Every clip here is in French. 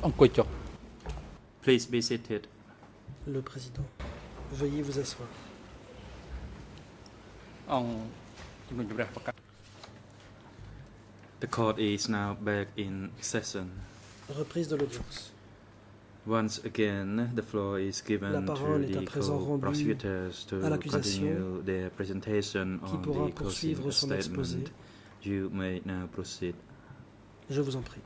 អង្គុយចុះ Please be seated. Le président. Veuillez vous asseoir. អង្គជំនុំជម្រះប្រកាស The court is now back in session. Reprise de l'audience. Once again, the floor is given La to parole est à the présent rendue co-prosecutors to à l'accusation continue their presentation qui on pourra the closing poursuivre son exposé. statement. You may now proceed. Je vous en prie.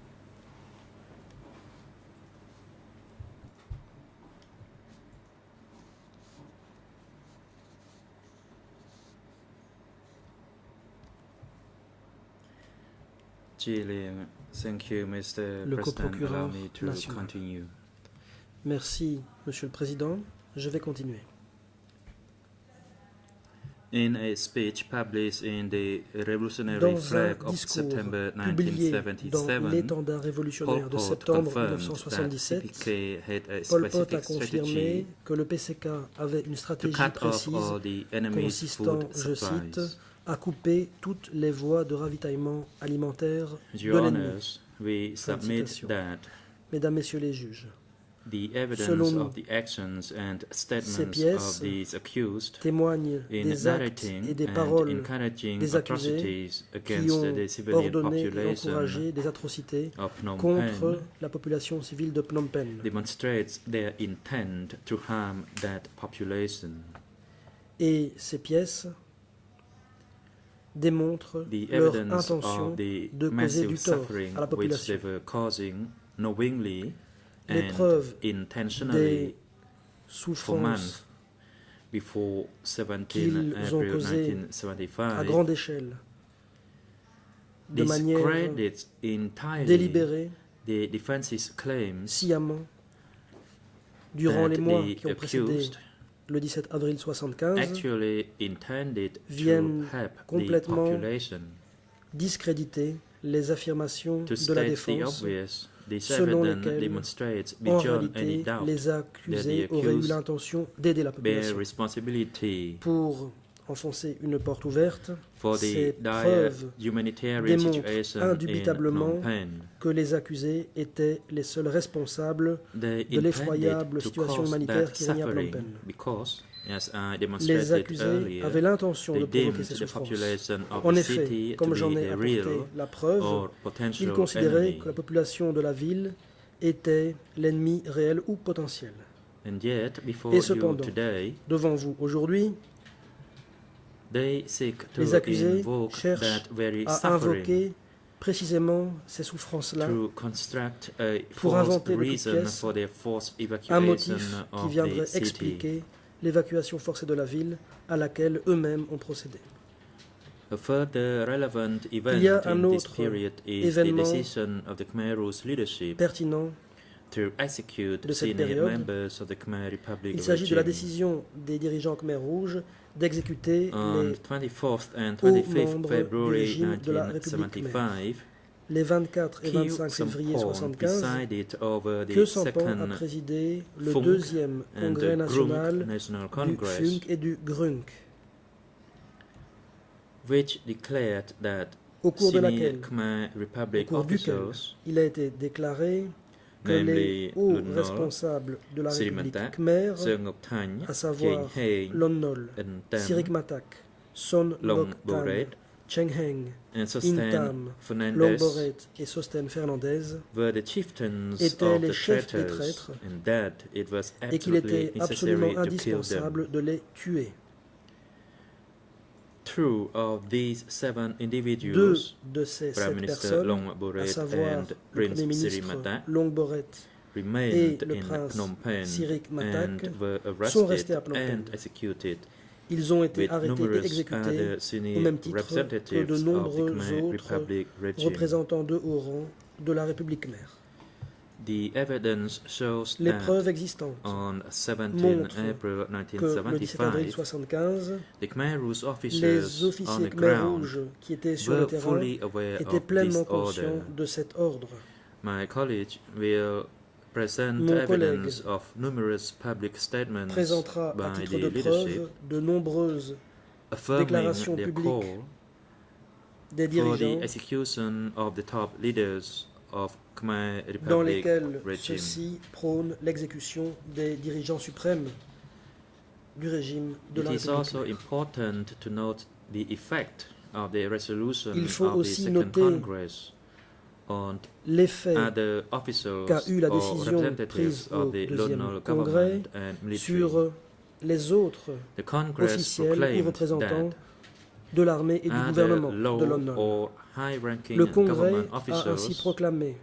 Thank you, Mr. Le President. Allow coprocureur me to national. continue. Merci, Monsieur le Président. Je vais continuer. In a speech published in the Revolutionary Dans un Flag of discours September publié dans 1977, l'étendard Pol révolutionnaire de Pot septembre confirmed that 1977, CPK had a Pol Pot a specific confirmé strategy que le PCK avait une to stratégie cut off précise all the enemy's consistant, food je cite, supplies. à couper toutes les voies de ravitaillement alimentaire de Your l'ennemi. Honors, we Fin de submit citation. that Mesdames, Messieurs les juges, the evidence Selon nous, of the actions and ces statements pièces of these accused témoignent in des actes et narrating des and paroles encouraging des accusés atrocities qui against ont the civilian ordonné et population encouragé des atrocités of Phnom contre Penh la population civile de Phnom Penh. demonstrates their intent to harm that population. Et ces pièces démontrent The leur evidence intention of the de causer massive du tort suffering à la which they population. were causing knowingly Les and preuves intentionally des for souffrances months before 17 qu'ils ont April causées à 1975 grande échelle, de manière discredits entirely délibérée, the defense's claims sciemment, durant that les mois the qui ont précédé accused le 17 avril 1975, actually intended to viennent help the complètement population. discréditer les affirmations To de la state the défense, obvious, this selon evidence lesquelles, demonstrates en beyond réalité, any doubt les accusés auraient eu l'intention d'aider la their population. responsibility Pour enfoncer une porte ouverte, for ces the dire preuves humanitarian démontrent situation in indubitablement Phnom Penh. que les accusés étaient les seuls responsables They de l'effroyable intended to situation cause humanitaire that qui régnait à Phnom suffering Penh. because, as I Les demonstrated accusés earlier, avaient l'intention they de provoquer deemed ces the souffrances. population of En the effet, city to comme j'en be ai a apporté real la preuve, or ils potential considéraient enemy. que la population de la ville était l'ennemi réel ou potentiel. And yet, before Et you cependant, today, devant vous aujourd'hui, they seek to les accusés invoke cherchent that very à suffering invoquer précisément ces souffrances-là to construct a pour false inventer de toutes reason pièces for their forced un evacuation motif qui of viendrait the city. expliquer l'évacuation forcée de la ville à laquelle eux-mêmes ont procédé. A further relevant event Il y a un in this autre period is the événement decision of the Khmer Rouge leadership Pertinent, to execute de cette senior période. members of the Khmer Republic il s'agit de la regime. décision des dirigeants Khmer Rouge d'exécuter On les 24th and hauts 25th membres du February régime de la République Khmer. 1975, les 24 et Khieu 25 février Samphan 1975, presided over que the Samphan a second présidé le Funk deuxième and congrès the national Grunk National du Congress, FUNK et du GRUNK, which declared that au cours de senior laquelle, Khmer au Republic cours duquel, officials, il a été déclaré que namely les hauts Lon Nol, responsables de la Sri République Matak, Khmer, Seung Ngok Thang, à savoir King Haing, Lon Nol, and Tam, Sirik Matak, Son Long Ngoc Boret, Tan, Cheng Heng, and Sosten Intam, Long Fernandez Boret et Sosten Fernandez, were the chieftains étaient of les the chefs des traitors, traîtres and that it was et qu'il absolutely était necessary absolument to kill them. indispensable de les tuer. Two of these seven Deux individuals, de ces Prime 7 Minister personnes, Long à Boret savoir and le Prince Premier Siri ministre Matak, Long Boret et remained le in prince Phnom Penh Sirik Matak and were sont restés arrested à Phnom Penh. and executed, Ils ont été with arrêtés et numerous exécutés other au senior même titre que de representatives of the nombreux Khmer autres Republic regime. représentants de haut rang de la République Khmer. The evidence shows Les that preuves existantes on 17 montrent April que le 17 avril 1975, 1975, the Khmer Rouge les officers on officiers the Khmer ground Rouge qui étaient sur le were terrain fully aware étaient of pleinement this order. conscients de cet ordre. My college will present Mon collègue evidence of numerous public statements présentera à by titre the de leadership preuve de nombreuses affirming déclarations their publiques call des for the dirigeants execution of the top leaders of Khmer dans Republic lesquels regime. ceux-ci prônent l'exécution des dirigeants suprêmes du régime de la It is République also khmère. important to note the effect of the resolution Il faut of the aussi Second noter Congress on L'effet other officials qu'a eu la or décision representatives prise au of the deuxième Lone congrès government and military. sur les autres The Congress officiels ou proclaimed représentants that de l'armée et du other gouvernement de low London. or high-ranking Le Congrès government a ainsi officials, proclamé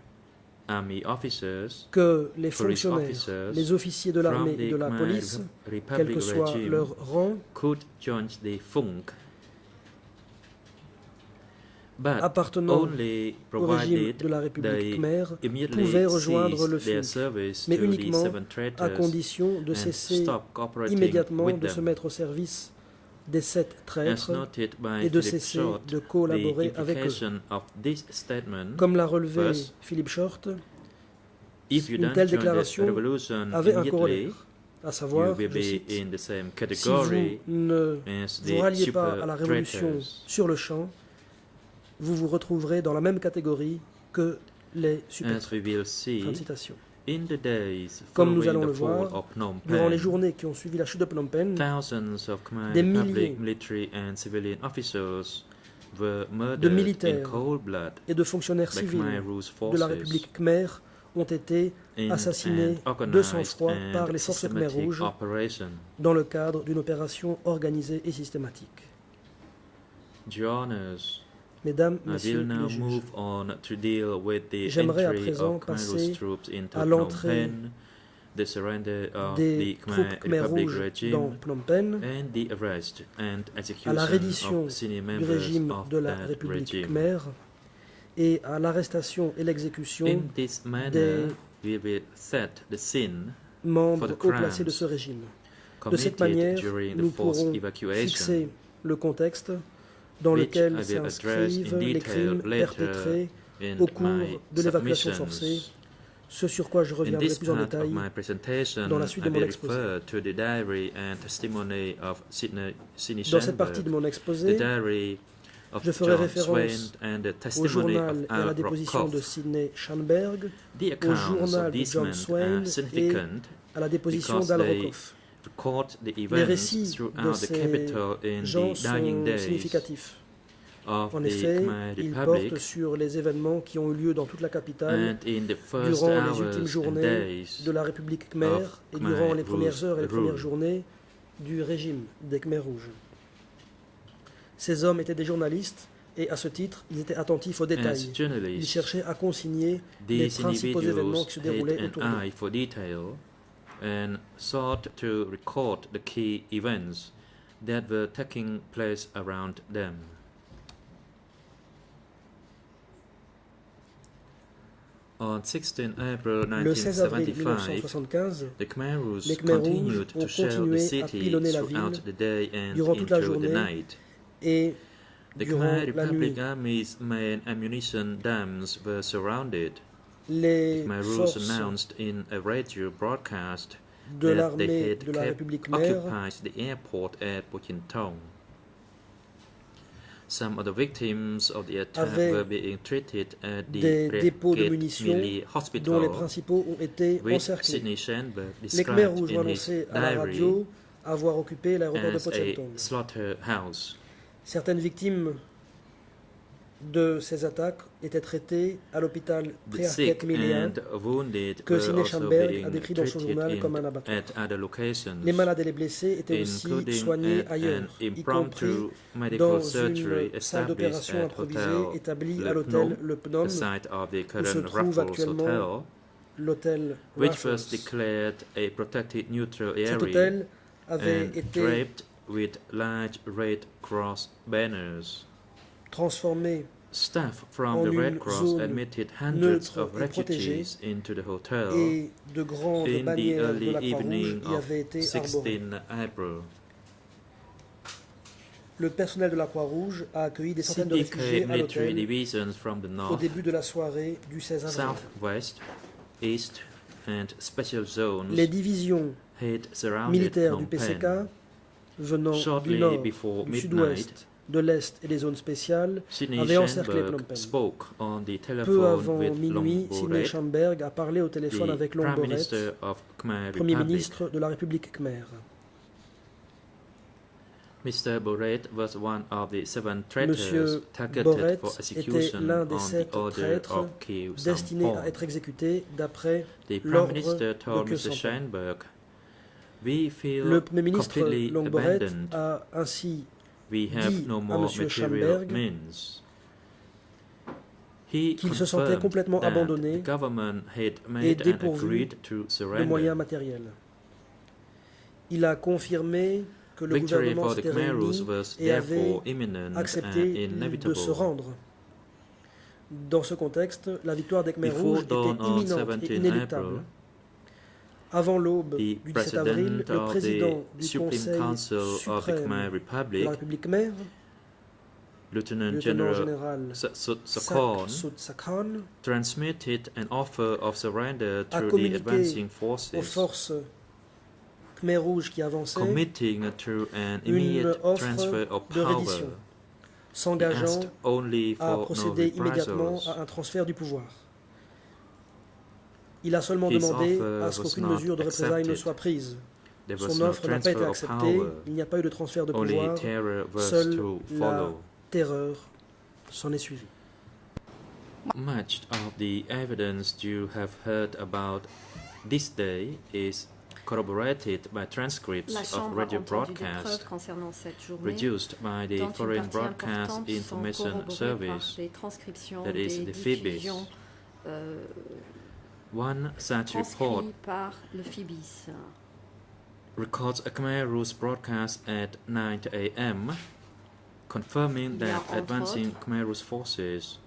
army officers, que les police fonctionnaires, officers les officiers de from l'armée the et de la Khmer police, quel Republic que soit regime leur rang, could join the FUNK, but appartenant only au régime provided de la République they khmère, immediately pouvaient rejoindre le cease their FUNK, service mais to the uniquement seven à traitors condition de and cesser stop cooperating immédiatement with de se them. mettre au service des 7 As traîtres noted by et de Philip cesser Short, de the collaborer avec eux. implication of this statement, Comme l'a relevé First, Philippe Short, if you une don't telle join the déclaration revolution avait un immediately, corollaire, à you savoir, will je be cite, in the same si vous category ne as vous the ralliez pas super à la révolution traitors. sur le champ, vous vous retrouverez dans la même catégorie que les super As we will traîtres. Fin de see, citation. in the days Comme nous following allons the le fall voir, of Phnom durant les Penh, journées qui ont suivi la chute de Phnom Penh, thousands of Khmer des Republic milliers military and civilian officers were de murdered in militaires cold blood et de fonctionnaires by civils Khmer Rouge de la forces République khmère ont été in assassinés an de organized sang-froid par and les forces Khmer systematic Rouges operation. dans le cadre d'une opération organisée et systématique. Your Honors, Mesdames, I Messieurs will now les juges, move on to deal with the J'aimerais à entry présent of Khmer passer Rouge troops into à Phnom l'entrée Penh, the surrender of des the troupes Khmer Khmer Republic Rouges dans regime, Phnom Penh, and the arrest and à execution la reddition of senior du members régime of de la that République regime. khmère et à l'arrestation et l'exécution In this manner, des we will set the scene membres for the haut placés de crimes ce régime. De cette committed manière, during the nous forced pourrons evacuation, fixer le contexte dans which I lequel will address s'inscrivent in les detail crimes later perpétrés in au cours my de l'évacuation submissions. forcée, ce sur quoi je In reviendrai this plus en part of détail my presentation, dans la suite I de mon will exposé. refer to the diary and testimony of Sidney Dans cette partie de Schanberg, mon the exposé, diary of je ferai John référence Swain, and the au testimony journal of et à la Al déposition de Rockoff. Sidney Schanberg, The au accounts journal of de these John men Swain are significant à la déposition because d'Al they Rockoff. record the Les events récits de throughout the ces capital in gens the dying sont days significatifs. of En the effet, Khmer ils Republic portent sur les événements qui ont eu lieu dans toute la capitale and in the first durant les hours ultimes and journées days de la République khmère of et Khmer durant les Rouge premières heures et les premières rule. journées du régime des Khmers rouges. Ces hommes étaient des journalistes et à ce titre, ils étaient attentifs aux As détails. Ils journalists, cherchaient à consigner les these principaux événements individuals qui se had déroulaient autour an d'eux. eye for detail and sought to record the key events that were taking place around them. On 16 April Le 16 avril 1975, 1975, the Khmer Rouge les Khmer Rouges continued ont to shell the continué à city pilonner la throughout ville the day and durant toute la into the journée night. et The durant Khmer la nuit. Republic Army's main ammunition dams were surrounded. Les Khmer Rouge forces announced in a radio broadcast de that they l'armée had de la kept République khmère occupied the airport at Pochintong. Some of the victims of the attack avaient were being treated at des the dépôts de Brekket munitions Millie dont les Hospital, principaux ont été which encerclés. Sidney Schanberg Les Khmer described Rouges ont in his annoncé à la diary radio avoir occupé l'aéroport de as a Pochentong. slaughterhouse. Certaines victimes de ces attaques étaient traitées à l'hôpital The Prearket sick Milléen, and wounded que were Sidney also Schanberg being a décrit dans son journal treated comme un abattoir. at other locations, Les malades et les blessés étaient aussi including soignés at ailleurs, an y compris impromptu medical dans surgery une salle established d'opération at improvisée Hotel établie Le à l'hôtel Phnom, Le Phnom, the site of the se current trouve Raffles actuellement Hotel, l'hôtel which was Raffles. declared a protected neutral Cet area hôtel avait and été draped with large Red Cross banners. transformé Staff from en the Red une Cross zone admitted hundreds neutre of et protégée, refugees into the hotel et de grandes in the bannières de early la Croix-Rouge evening y of avaient été 16 arborées. April. Le personnel de la Croix-Rouge a accueilli des centaines de réfugiés CDK à military l'hôtel divisions from the au north, début de la soirée du 16 avril. southwest, east, and special zones Les divisions had surrounded militaires du Phnom Penh. PCK venant du Shortly nord, before du midnight, sud-ouest de l'Est et des zones spéciales Sidney avaient encerclé Phnom Schanberg Penh. spoke on the Peu telephone avant with minuit, Sidney Longboret, Schamberg a parlé au téléphone the avec Prime Longboret, Minister of Khmer Premier Republic. ministre de la République khmer. Mr. Boret was one of the 7 traitors Monsieur targeted Boret for était execution l'un des on the 7 order traîtres of Khieu destinés Samphan. à être exécutés d'après The Prime l'ordre Minister de told Khieu Mr. Samphan. Schanberg, "We feel Le Premier ministre completely Longboret abandoned. a ainsi We have dit no à more Monsieur material Schanberg means." He qu'il se sentait confirmed complètement that abandonné the government had et made and dépourvu agreed to de surrender. moyens matériels. Il a confirmé que le Victory gouvernement for the s'était Khmer Rouge réuni was et avait therefore imminent and accepté de se inevitable. rendre. Dans ce contexte, la victoire des Khmer Before Rouges était dawn on imminente 17 et inéluctable. April, Avant l'aube the du 17 avril, President le of président the du Supreme Conseil Council of the suprême Khmer de Republic, la République khmer, Lieutenant lieutenant General général Saksut Sak Sakhon, Sut Sakhon, transmitted an offer of surrender a to the communiqué advancing aux forces, forces Khmer Rouges qui avançaient committing to an une immediate offre transfer of de power. reddition, He s'engageant asked only à for no procéder immédiatement reprisals. à un transfert du pouvoir. Il a seulement His demandé offer à ce was qu'aucune not mesure de représailles ne accepted. soit prise. There was Son no offre n'a pas été transfer of acceptée, power, il n'y a pas eu de transfert de only pouvoir, terror was seule to la follow. terreur s'en est suivie. Much of the evidence you have heard about this day is corroborated by transcripts La of Chambre a radio entendu des preuves broadcasts concernant cette journée, produced by the dont une Foreign partie Broadcast importante sont Information corroborées par Service, des transcriptions, that is des the Phoebus. diffusions One such report transcrites par le Phoebus. records a Khmer Rouge broadcast at 9 a.m., confirming Il y a, that entre advancing autres, Khmer Rouge forces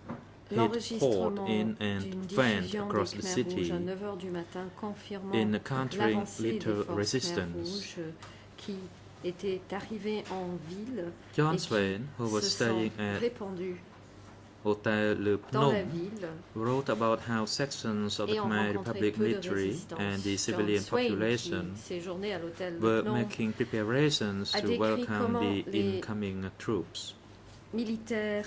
had poured L'enregistrement in and d'une went diffusion across des the Khmer city Rouges à 9h du matin confirmant in countering l'avancée des little forces Khmer resistance. Rouges qui étaient arrivées en ville John et qui Swain, who was se staying sont at répandues Hotel Le dans la Phnom, ville wrote about how sections of the et ont Khmer rencontré Republic peu de military résistance. and the John civilian Swain, population qui séjournait à l'hôtel Le were Phnom, making preparations a to décrit welcome comment the les incoming troops. militaires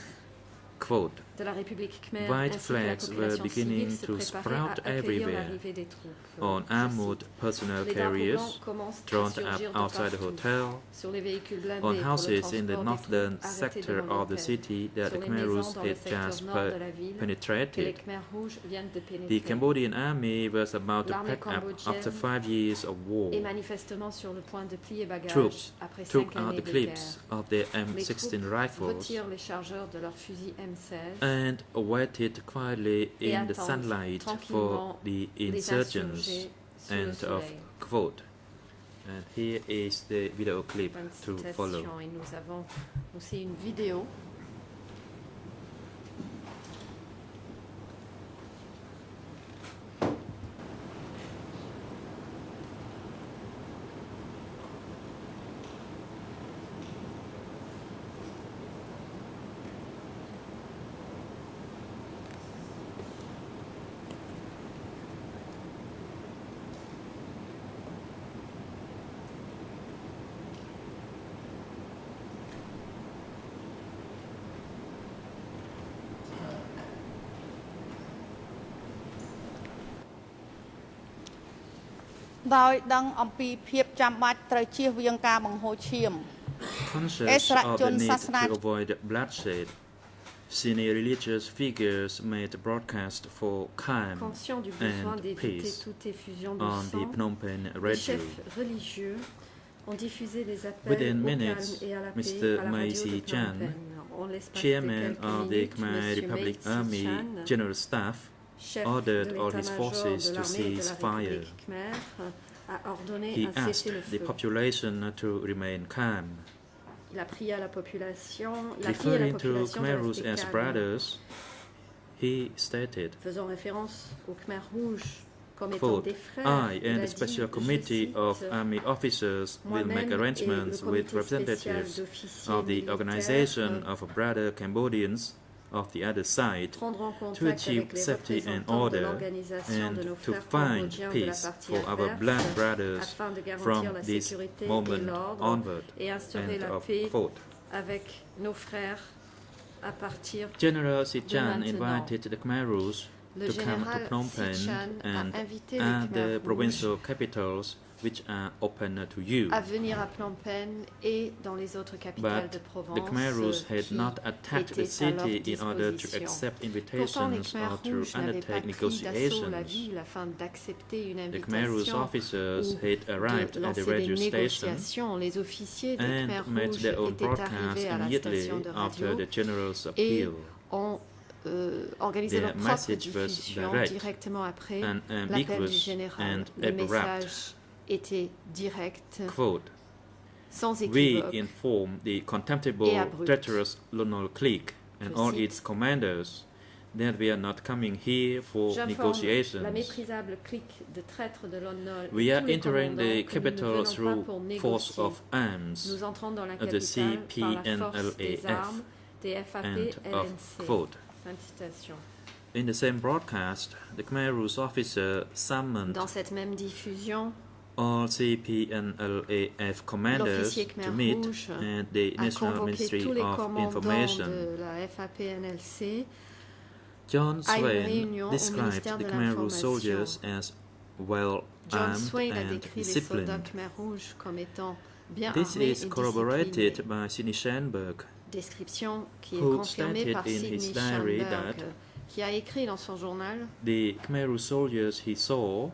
Quote, de la République khmer White ainsi que la flags were population beginning civile se to préparaient sprout à accueillir everywhere l'arrivée des troupes. on Je armored cite, personnel les drapeaux carriers blancs commencent à drawn surgir up de outside the partout. hotel, Sur les véhicules blindés on pour le houses in the transport des northern troupes arrêtées sector devant of the l'hôtel. city that Sur the les Khmer maisons Rouge dans le had secteur just nord de la ville que les penetrated. Khmer Rouges viennent de The pénétrer. Cambodian army was about to L'armée pack up cambodgienne after 5 years of war. est manifestement sur le point de plier bagages Troops après took 5 out années the de clips guerre. of their Les M16 troupes rifles retirent les chargeurs de leurs fusils M16 and waited quietly et in the attendent sunlight for tranquillement the les insurgents. insurgés sous le End of soleil. quote. And here is the video clip Fin de to citation. follow. Et nous avons aussi une vidéo.ដោយដឹងអំពីភាពចាំបាច់ត្រូវជៀសវាងការបង្ហូរឈាម Conscious Ezra of the John need Sasnach. to avoid bloodshed, senior religious figures made a broadcast for calm Conscient du besoin and d'éviter peace toute effusion de on the sang, Phnom Penh les radio. chefs religieux ont diffusé des appels Within au minutes, calme et à la Mr. paix à la radio Maisi de Phnom Chan, Penh. En l'espace de Chairman quelques of the minutes, Khmer Monsieur Republic Maisi Army Chan, General Staff, chef ordered de all his l'état-major forces de to l'armée de cease la fire. République khmer, a ordonné He un asked the cessez-le-feu. population to remain calm. Il a prié à la population, Referring to de Khmer Rouge rester as calme. brothers, he stated, Faisant référence aux Khmer Rouges comme étant quote, des frères, I il and a a special dit, committee je of cite, army officers will make moi-même et arrangements le with comité spécial representatives d'officiers of the militaires organization of brother Cambodians of the other side prendront to contact achieve avec les safety and représentants de order l'organisation de and nos to frères find cambodgiens de la peace partie for our blood adverse brothers afin de from garantir la this sécurité et moment l'ordre onward. et instaurer End la of paix quote. avec nos frères à partir. General Sichan maintenant. invited the Khmer Rouge Le to come to général Phnom Penh Sichan and a invité les other Khmer provincial rouges capitals which are open to you. à venir à Phnom Penh et dans les autres capitales But de Provence the Khmer Rouge had qui not attacked the étaient à leur city in order to disposition. accept Pourtant, les invitations Khmer or to rouges n'avaient pas undertake pris d'assaut la negotiations. ville afin d'accepter une The Khmer Rouge invitation officers ou had arrived de at the lancer des radio station négociations. Les officiers des and Khmer made rouges their own étaient broadcast arrivés à la immediately station de after radio the general's et appeal. ont organisé Their leur propre message was diffusion direct directement après and l'appel du ambiguous général. and Le abrupt. message était direct, Quote, sans we équivoque. inform the contemptible, et abrupt. treacherous Lunol clique and Je all cite, its commanders that we are not coming here for J'informe negotiations. la méprisable clique de traîtres de l'Onnol We et are tous les entering commandants the que nous ne capital venons pas through pour force négocier. of arms Nous entrons dans la of the capitale par la force des CPNLAF armes des FAP and of LNC. quote. Fin de citation. In the same broadcast, the Khmer Rouge officer summoned Dans cette même diffusion, all CPNLAF commanders l'officier Khmer to meet Rouge at the a National convoqué Ministry tous les of commandants Information. de la FAP-NLC John à une Swain réunion au described ministère the de Khmer Rouge l'information. soldiers as well John armed Swain a and décrit les soldats disciplined. Khmer Rouges comme étant bien This armés is et corroborated disciplinés. by Sidney Schanberg, Description qui est who confirmée stated par in Sidney his diary Schanberg, that qui a écrit dans son journal the Khmer Rouge soldiers he saw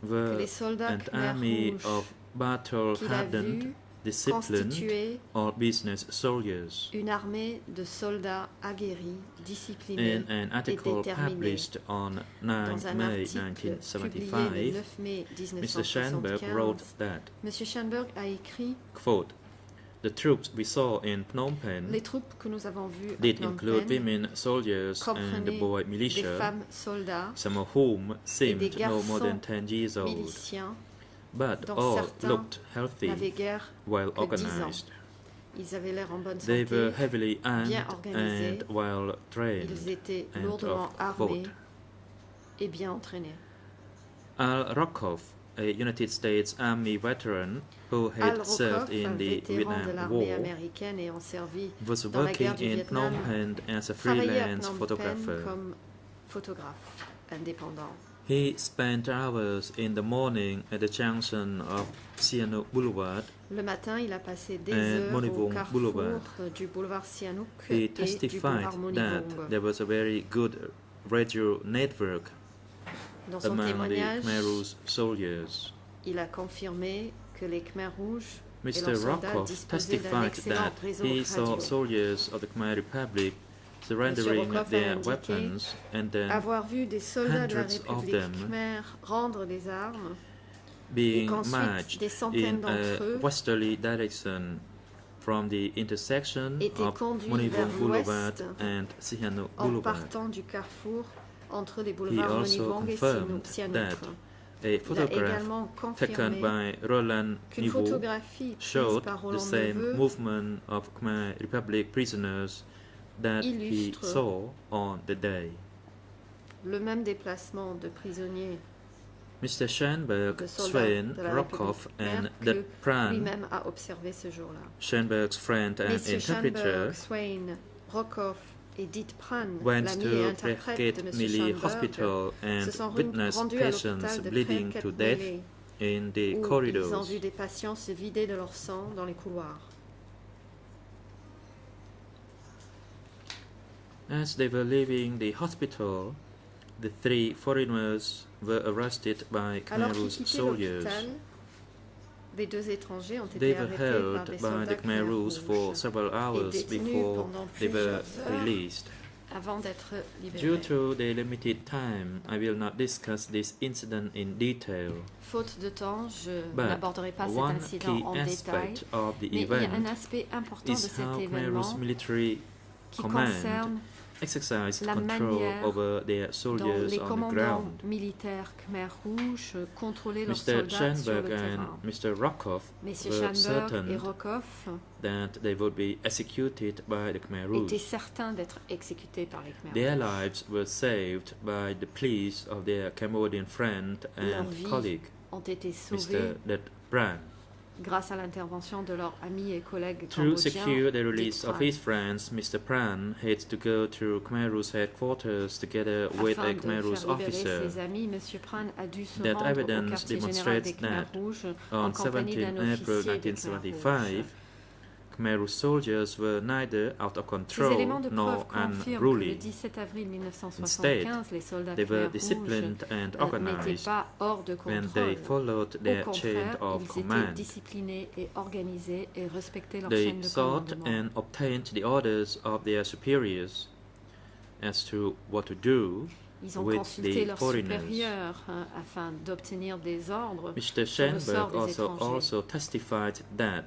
que were les soldats an Khmer army Rouges of battle-hardened, vus disciplined, constituaient or business soldiers. une armée de soldats aguerris, disciplinés In an et article déterminés. published on 9 Dans un May article publié le 1975, 9 mai Mr. Schanberg wrote 1975, that, M. Schanberg a écrit quote, the troops we saw in Phnom Penh les troupes que nous avons vues à did Phnom include Penh women soldiers and the comprenaient boy des militia, femmes soldats, some of whom seemed des no more than garçons 10 years old, miliciens, but dont all certains looked healthy, n'avaient guère well que 10 ans. organized. Ils avaient l'air en bonne They were santé, heavily armed bien organisés, and well ils trained. étaient End lourdement of armés quote. et bien entraînés. Al Rokov, a United States Army veteran who Al had served Rokov, un in the vétéran de Vietnam l'armée War, américaine ayant servi was dans la guerre working du in Phnom Vietnam, Penh as a travaillait à freelance Phnom Penh photographer. comme photographe indépendant. He spent hours in the morning at the junction of Sihanouk Boulevard. Le matin, il a passé des And heures au Monivong carrefour Boulevard. du boulevard Sihanouk He et du testified boulevard that Monivong. there was a very good radio network Dans son among the témoignage, Khmer Rouge soldiers. il a confirmé que les Khmer Rouges et Mr. leurs soldats Rokov disposaient d'un testified excellent that réseau he saw radio. soldiers of the Khmer Republic surrendering Rokov a their indiqué weapons and then Avoir vu des soldats de la hundreds of République them Khmer rendre des armes being qu'ensuite marched des centaines in d'entre a eux westerly direction from the intersection étaient of conduits Monivong vers Boulevard l'ouest and Sihanouk en Boulevard. partant du carrefour entre les He boulevards also Monivong et confirmed Sihanouk. that a Il a photograph également taken confirmé by Roland qu'une Niveau photographie prise showed par the Roland same Neveu movement of Khmer Republic prisoners that he illustre saw on the day. le même déplacement de prisonniers Mr. Schanberg, de soldats Swain, de la Rokov, République and khmer the que Pran, lui-même a observé ce jour-là. Schanberg's friend and Messieurs interpreter, Schanberg, Swain, Rokov et Dit Pran, went l'ami et to interprète Preket de M. Mili Schanberg, Hospital se and sont witnessed rendus à patients l'hôpital de bleeding Preket to death Mili, in the où ils ont corridors. vu des patients se vider de leur sang dans les couloirs. As they were leaving the hospital, the three foreigners were arrested by Alors Khmer qu'ils Rouge quittaient soldiers. l'hôpital, les deux étrangers ont They été were arrêtés par held des by soldats the Khmer Khmer Rouge for Rouges several et hours détenus before pendant they were plusieurs heures released. avant d'être Due libérés. to the limited time, I will not discuss this incident in detail. Faute de temps, je But n'aborderai pas cet one incident key en détail, aspect of the mais il y a un event aspect important de is cet how Khmer événement Rouge military qui command concerne exercised la control manière over their dont soldiers les on the commandants ground. militaires Khmer Rouges contrôlaient leurs Mr. soldats sur Schanberg le and terrain. Mr. Rokov Messieurs were Schanberg et certain Rokov that they would be executed by the Khmer étaient Rouge. certains d'être exécutés par les Khmer Their Rouges. lives were saved by the pleas of their Cambodian friend Leur and vie colleague, ont été Mr. sauvés Det Pran. grâce à l'intervention de leurs amis et collègues To cambodgiens. secure the release Dick of Pran, his friends, Mr. Pran had to go to Khmer Rouge headquarters together with afin a de Khmer Rouge faire libérer officer. ses amis, M. Pran a dû se That rendre au evidence quartier général des demonstrates Khmer that Rouges en On compagnie 17 d'un April officier des Khmer 1975, Rouges. Khmer Rouge soldiers were neither out of Ces éléments control de preuve nor confirment que le unruly. 17 avril Instead, 1975, les soldats They were Khmer Rouges disciplined and n'étaient organized pas hors de when contrôle. they followed Au their chain contraire, of ils étaient command. disciplinés et organisés et respectaient leur They chaîne de sought commandement. and obtained the orders of their superiors as to what to do Ils ont with consulté the leurs foreigners. supérieurs afin d'obtenir des ordres. Mr. sur le Schenberg sort des also étrangers. testified that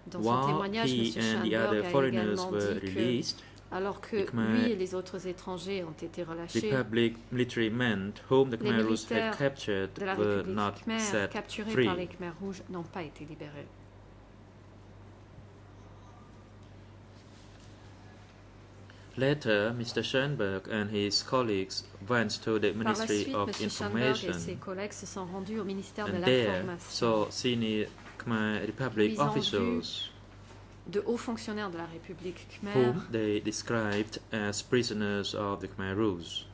Dans son while témoignage, he M. and the other Schanberg a foreigners également were dit que, released, alors que the Khmer lui et les autres étrangers ont été relâchés, Republic military men whom the les Khmer Rouge militaires had captured de la were République not Khmer set capturés free. par les Khmer Rouges n'ont pas été libérés. Later, Mr. Schenberg and his colleagues went to the Par la Ministry suite, of M. Schanberg et ses Information collègues se sont rendus au ministère de and there l'Information. saw senior Khmer Republic Ils ont officials De hauts fonctionnaires de la République Khmer whom they described as prisoners of the Khmer Rouge.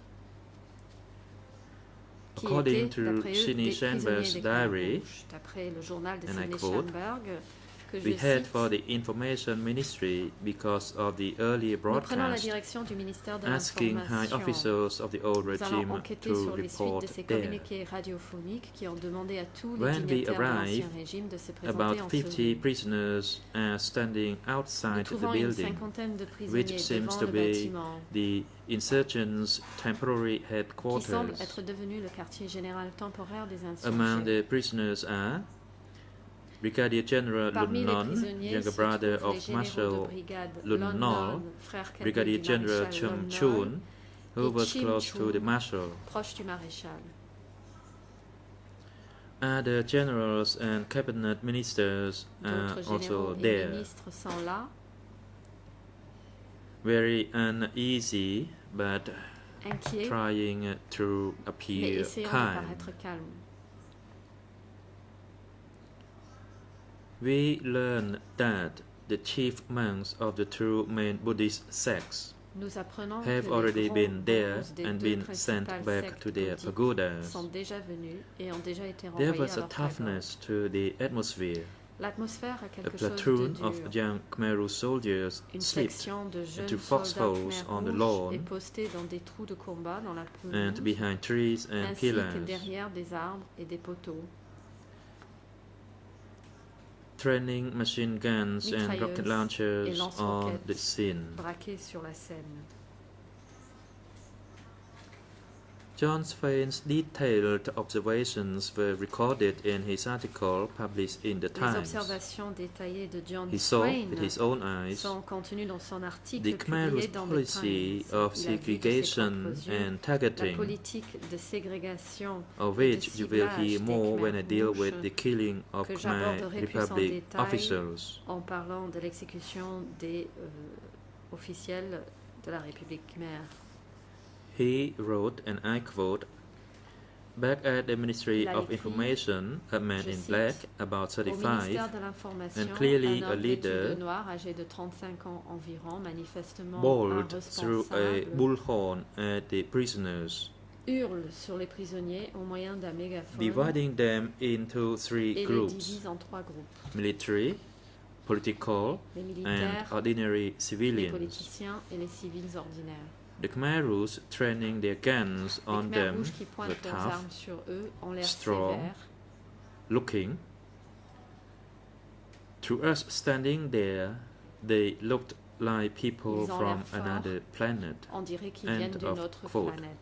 qui According étaient, to d'après eux, Sidney des prisonniers Schenberg's des Khmer diary, Rouges. D'après le journal de and I Sidney quote, Schanberg, que je we head cite, for the Information Ministry because of the earlier nous prenons la broadcast direction du ministère de asking high l'Information. officials of the old Nous allons regime enquêter to sur les suites report de ces there. communiqués radiophoniques qui ont demandé à tous les When we dignitaires de arrive, l'ancien régime de se présenter About en 50 Seoul. prisoners are standing Nous outside the trouvons une building, cinquantaine de which prisonniers seems devant to le be bâtiment, the insurgents' temporary qui semble headquarters. être devenu le quartier général temporaire des Among insurgés. the prisoners are Brigadier General Lun Parmi les Non, prisonniers younger se brother trouvent les of généraux Marshal de brigade Lun Lon Nol, Non, frère cadet Brigadier du General maréchal Chung Lon Chun, Nol, who et was Chim close to the Chun, Marshal. proche du maréchal. Other generals and cabinet ministers are D'autres généraux also et there, ministres sont là, very uneasy but inquiets, trying to mais appear essayant de calm. paraître calmes. We learn that the chief monks of the two main Buddhist sects Nous apprenons have que already les grands been there bonzes des and deux been sent principales back sectes to their bouddhiques pagodas. sont déjà venus et ont déjà été There renvoyés was à a leur pagode. toughness to the atmosphere. L'atmosphère a A quelque chose de platoon dur. of young Khmer Rouge soldiers Une slipped section de jeunes into soldats foxholes Khmer on the rouges lawn est postée dans des trous de combat dans la and pelouse, behind trees and ainsi que pillars. derrière des arbres et des poteaux. Training machine guns and rocket Mitrailleuses et launchers on lance-roquettes the scene. braqués sur la scène. John Swain's detailed observations were recorded in his article published in the Les Times. observations détaillées de John He saw Swain with his own eyes sont contenues dans son article the Khmer publié Rouge dans policy The Times. of Il a vu de ses segregation propres yeux and la targeting, politique de ségrégation of et de which you will ciblage hear des more when I Khmer deal rouges with the killing of que Khmer j'aborderai plus en Republic détail officials. en parlant de l'exécution des officiels de la République Khmer. He wrote, and I quote, "Back at the Ministry Il a of écrit, Information, a man je in cite, black, about Au 35, ministère de l'Information, and clearly un a homme vêtu leader, de noir âgé de 35 ans environ, manifestement un bawled through a responsable, bullhorn at the prisoners, hurle sur les prisonniers au moyen d'un mégaphone dividing them into three et les groups: divise en trois groupes. military, political, Les and militaires, ordinary les civilians. politiciens et les civils ordinaires. The Khmer Rouge training their guns Les on Khmer them rouges qui were pointent leurs tough armes sur eux ont l'air strong, sévères. looking. To us standing there, they looked like people Ils ont from l'air forts. another planet. On dirait qu'ils End viennent d'une of autre quote. planète.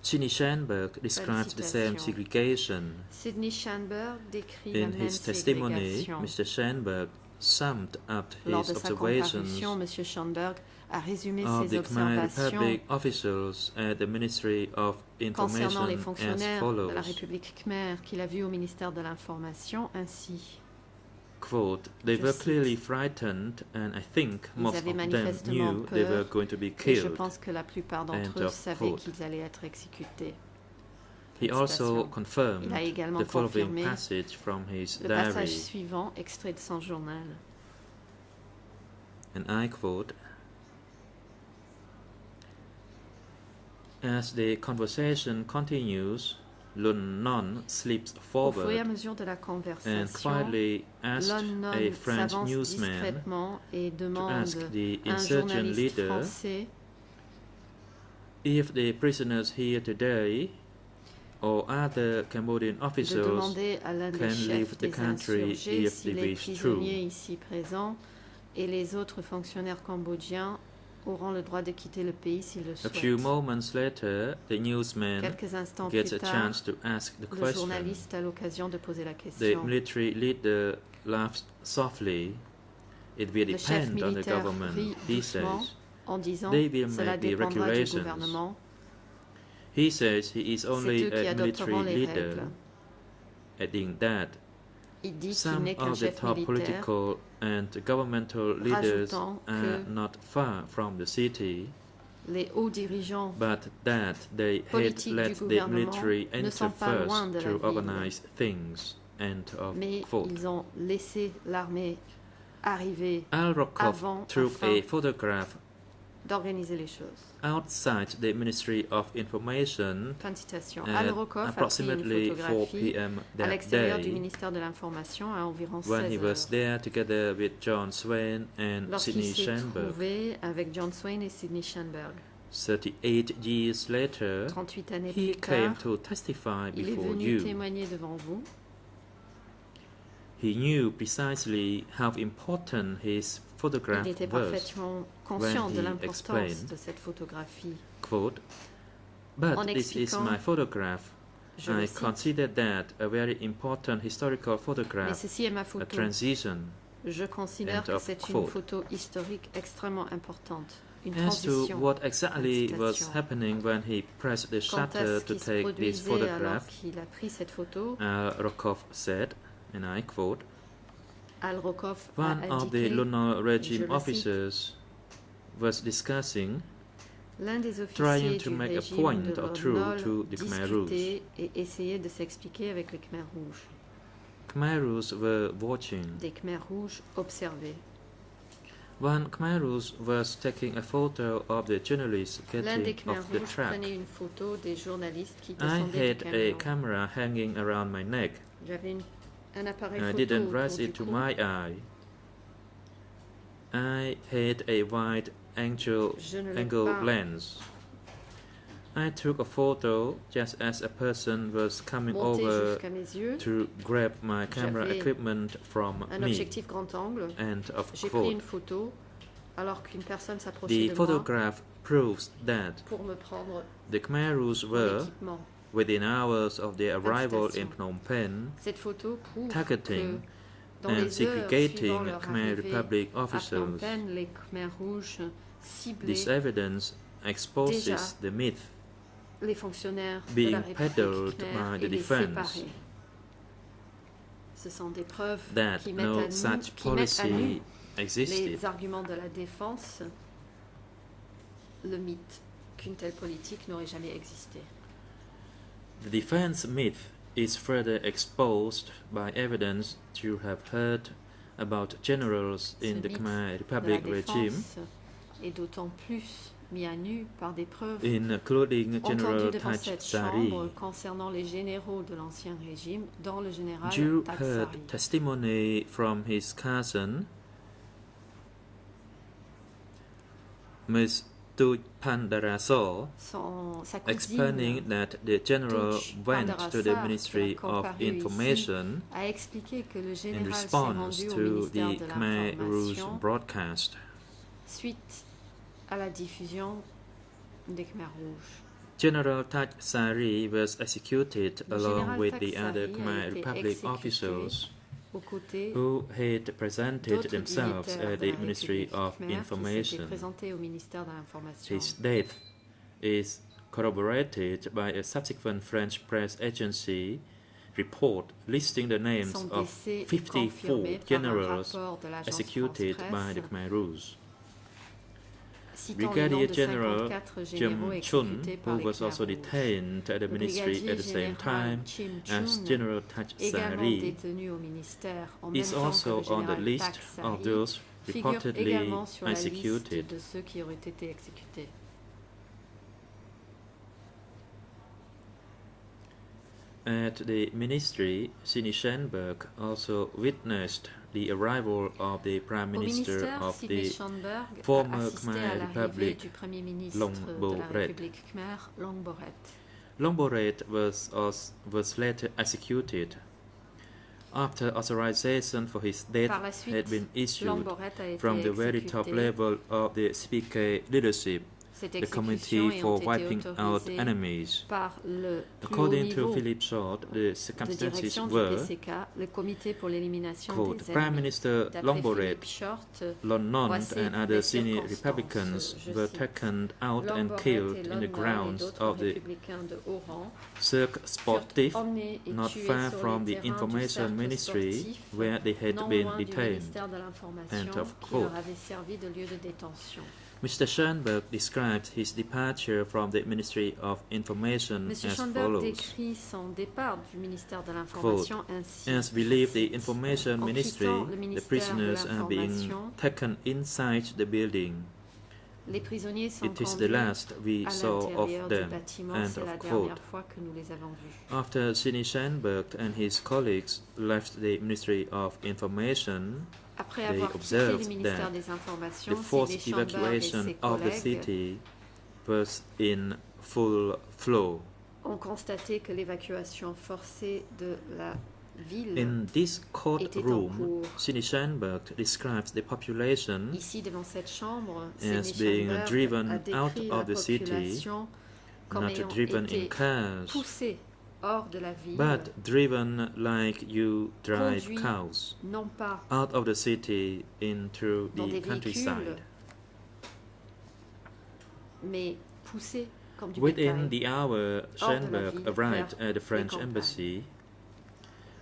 Sidney Schanberg describes the same citation. segregation. Sidney Schanberg décrit la In même his testimony, ségrégation. Mr. Schanberg summed up Lors his de sa observations comparution, M. Schanberg a résumé of ses the Khmer observations Republic officials at the Ministry of concernant les Information as fonctionnaires de la follows. République Khmer qu'il a vus au ministère de l'Information ainsi. Quote, they Je were cite, clearly frightened and I think Ils most avaient of them manifestement knew they were peur going to be Et je killed. pense que la plupart End d'entre eux of savaient quote. qu'ils allaient être exécutés. He also Félicitations. confirmed Il a également the following confirmé passage from his Le passage diary, suivant, extrait de son journal. and I quote, "As the conversation continues, Lun Non slips Au fur et à forward mesure de la and conversation, quietly asked Lon a Non French s'avance newsman discrètement et to demande ask the à un insurgent journaliste leader français if the prisoners here today or other Cambodian de officers demander à l'un des can chefs leave the des country insurgés if si they les wish to. prisonniers ici présents et les autres fonctionnaires cambodgiens auront le droit de quitter le pays s'ils le A few souhaitent. moments later, the newsman Quelques instants gets plus a tard, chance to ask the le question. journaliste a l'occasion de poser la The question. military leader laughs softly. It will Le chef depend on the militaire government, rit he doucement says. en disant They will cela make the dépendra du regulations. gouvernement. He says he is C'est only eux qui a adopteront military les leader, règles. adding that Il dit qu'il some n'est qu'un of the chef top militaire, political and governmental leaders rajoutant are que not far from the city, les hauts dirigeants but that they had politiques let du the gouvernement military ne enter sont pas loin first de la to ville. organize things. End of mais quote. ils ont laissé l'armée arriver Al-Rokov avant, took afin a photograph d'organiser les choses. outside the Ministry of Information Fin de citation. at Al-Rokov a pris une approximately 4 photographie p.m. à that l'extérieur du day ministère de l'Information à environ when 16 he was heures. there together with John Swain and Lorsqu'il Sidney s'est Schanberg. trouvé avec John Swain et Sidney Schanberg. 38 years later, 38 années he plus came tard, to testify il est before venu you. témoigner devant vous. He knew precisely how important his Il photograph était was. parfaitement conscient when de he l'importance explained, de cette photographie. Quote, "But En this is expliquant, my photograph. Je I le cite, consider that a very important historical mais photograph, ceci est ma a photo. transition." Je considère End que of c'est une quote. photo historique extrêmement importante. Une As to transition. what exactly was Citation. happening when he pressed the Quant à shutter ce to qui se take this produisait alors photograph, qu'il a pris cette photo, Rokov said, and I quote, Al-Rokov a "One of the indiqué, Lunar je regime le cite, officers was discussing l'un des officiers trying to du make a régime point de or two Lon to the Khmer Rouge. discutait et essayait de s'expliquer avec les Khmers rouges. Khmer Rouge were watching. Des Khmers rouges observaient. One Khmer Rouge was taking a photo of the journalist L'un des getting Khmers off the rouges track. prenait une photo des journalistes qui I descendaient had du a camion. camera hanging around my neck. J'avais un appareil I photo didn't autour raise du it to cou. my eye. I had a wide angle Je ne l'ai pas lens. I took a photo just as a person was coming monté over jusqu'à mes yeux. to grab my camera J'avais equipment from Un me. objectif grand angle. End of J'ai pris quote. une photo alors qu'une personne s'approchait The de moi photograph proves that pour me prendre the Khmer Rouge mon were, équipement. within hours of their arrival citation. in Phnom Penh, Cette photo prouve targeting que dans and les heures suivant segregating leur Khmer arrivée Republic à Phnom officers. Penh, les Khmers rouges ciblaient This evidence exposes déjà the myth les fonctionnaires de being la République peddled khmer by et the les defense séparer. Ce sont des preuves that qui mettent, no à nu, such qui mettent à nu policy existed. les arguments de la défense, le mythe qu'une telle politique n'aurait jamais existé. The defense myth is further exposed by evidence you have heard about generals Ce in the mythe Khmer de Republic la regime, défense est d'autant plus mis à nu par des preuves including General entendues devant Taj cette Sari. chambre concernant les généraux de l'ancien régime, dont le général You Taj heard Sari. testimony from his cousin, Ms. Tuj Pandarasol, Sa cousine explaining that the general Tuj went to the Pandarasar, Ministry qui a of comparu ici, Information a expliqué que le in général s'est response rendu au to ministère the de Khmer Rouge l'Information broadcast. suite à la diffusion des Khmer rouges. General Taj Sari was executed Le along général with Taj the other Sari a Khmer été Republic exécuté officers aux côtés who had presented d'autres themselves dignitaires at de la the Ministry République of khmer qui s'étaient Information. présentés au ministère de l'Information. His death is corroborated by a subsequent French press agency report listing the names Son of décès est 54 confirmé par un generals rapport de l'agence executed by the France-Presse. Khmer Rouge. citant les noms Brigadier de General 54 généraux Jim Chun, exécutés par who les was also Khmers rouges. detained at the Le ministry brigadier at the same général time Chim as Chun, General Taj également Sari, détenu au ministère en même is temps que also le on the général list Tak of Sari, those figure reportedly également sur la liste executed. de ceux qui auraient été exécutés. At the ministry, Sini Schenberg also witnessed the arrival of the Prime Au Minister ministère, of Sidney the Schanberg a former assisté à Khmer l'arrivée Republic, du Premier ministre Long de Bo la Ret. République khmer, Long Boret. Longboret was later executed after authorization for his death Par la suite, had been issued Long Boret a été from the very top exécuté. level of the CPK leadership, Cette the exécution Committee for ayant été Wiping Out autorisée Enemies. par le plus haut According to niveau Philip Short, the de circumstances direction du were, PCK, le comité pour l'élimination quote, des Prime ennemis. Minister D'après Longboret, Philippe Short, Lon Nol voici and les other senior circonstances, Republicans je were cite. taken out Long and Boret killed et in Lon the Nol et grounds d'autres of the républicains de haut rang Cirque furent Sportif, emmenés et not tués far sur from les the terrains du Information cercle Ministry, sportif, where they had non been loin du detained. ministère de l'Information End of qui quote. leur avait servi de lieu de détention. Mr. Schoenberg described his departure from the Ministry of Information M. as Schoenberg follows. décrit son départ du ministère de l'Information ainsi. As we leave the Cite, Information En Ministry, quittant le the ministère de prisoners are being l'Information, taken inside the building. les prisonniers sont It is the conduits last we à saw of l'intérieur du them. bâtiment. End C'est la of quote. dernière fois que nous les avons vus. After Sini Schenberg and his colleagues left the Ministry of Information, Après They avoir quitté observed le ministère that des Informations, the forced Sidney Schanberg et evacuation ses of the collègues city was in full flow. ont constaté que l'évacuation forcée de la ville, In this était en courtroom, cours. Sini Schenberg describes the population ici devant cette chambre, as Sidney being Schanberg driven a out décrit of la the city, population comme not ayant driven été in cars, poussée hors de la ville, but driven like you drive Conduit cows non pas out of the city into dans des the véhicules, countryside. mais poussée comme du Within bétail. the hour, hors de la Schenberg ville, arrived vers at the French campagnes. embassy,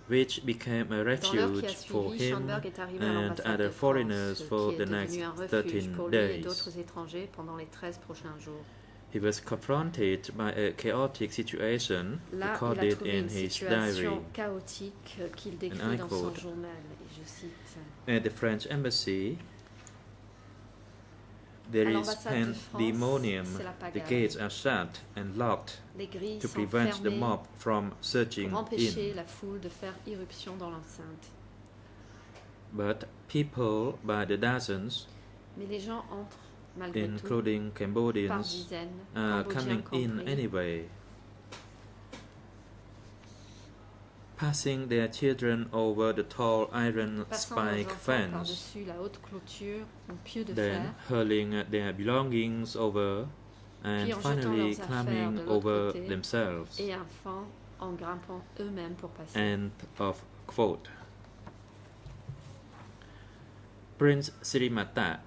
which became a Dans l'heure qui a refuge for suivi, him Schoenberg est arrivé à and l'ambassade other de foreigners France, for qui the est next devenu un refuge 13 pour lui et days. d'autres étrangers pendant les 13 prochains jours. He was confronted by a chaotic situation Là, il a recorded trouvé in une his situation diary. chaotique qu'il And décrit I dans son quote, journal, et je cite. At the French embassy, there À is l'ambassade de France, pandemonium. c'est la The pagaille. gates are shut and locked Les grilles to sont prevent the fermées mob from surging pour empêcher in. la foule de faire irruption dans l'enceinte. But people by the dozens, Mais les gens entrent malgré tout including par Cambodians, dizaines, are Cambodgiens coming in compris, anyway, passing their children over the tall iron passant leurs spike enfants fence, par-dessus la haute clôture en pieux de then fer, hurling their belongings over, and Puis en jetant finally leurs affaires climbing de l'autre over côté, themselves. et enfin en grimpant eux-mêmes pour passer. End of quote. Prince Sirimata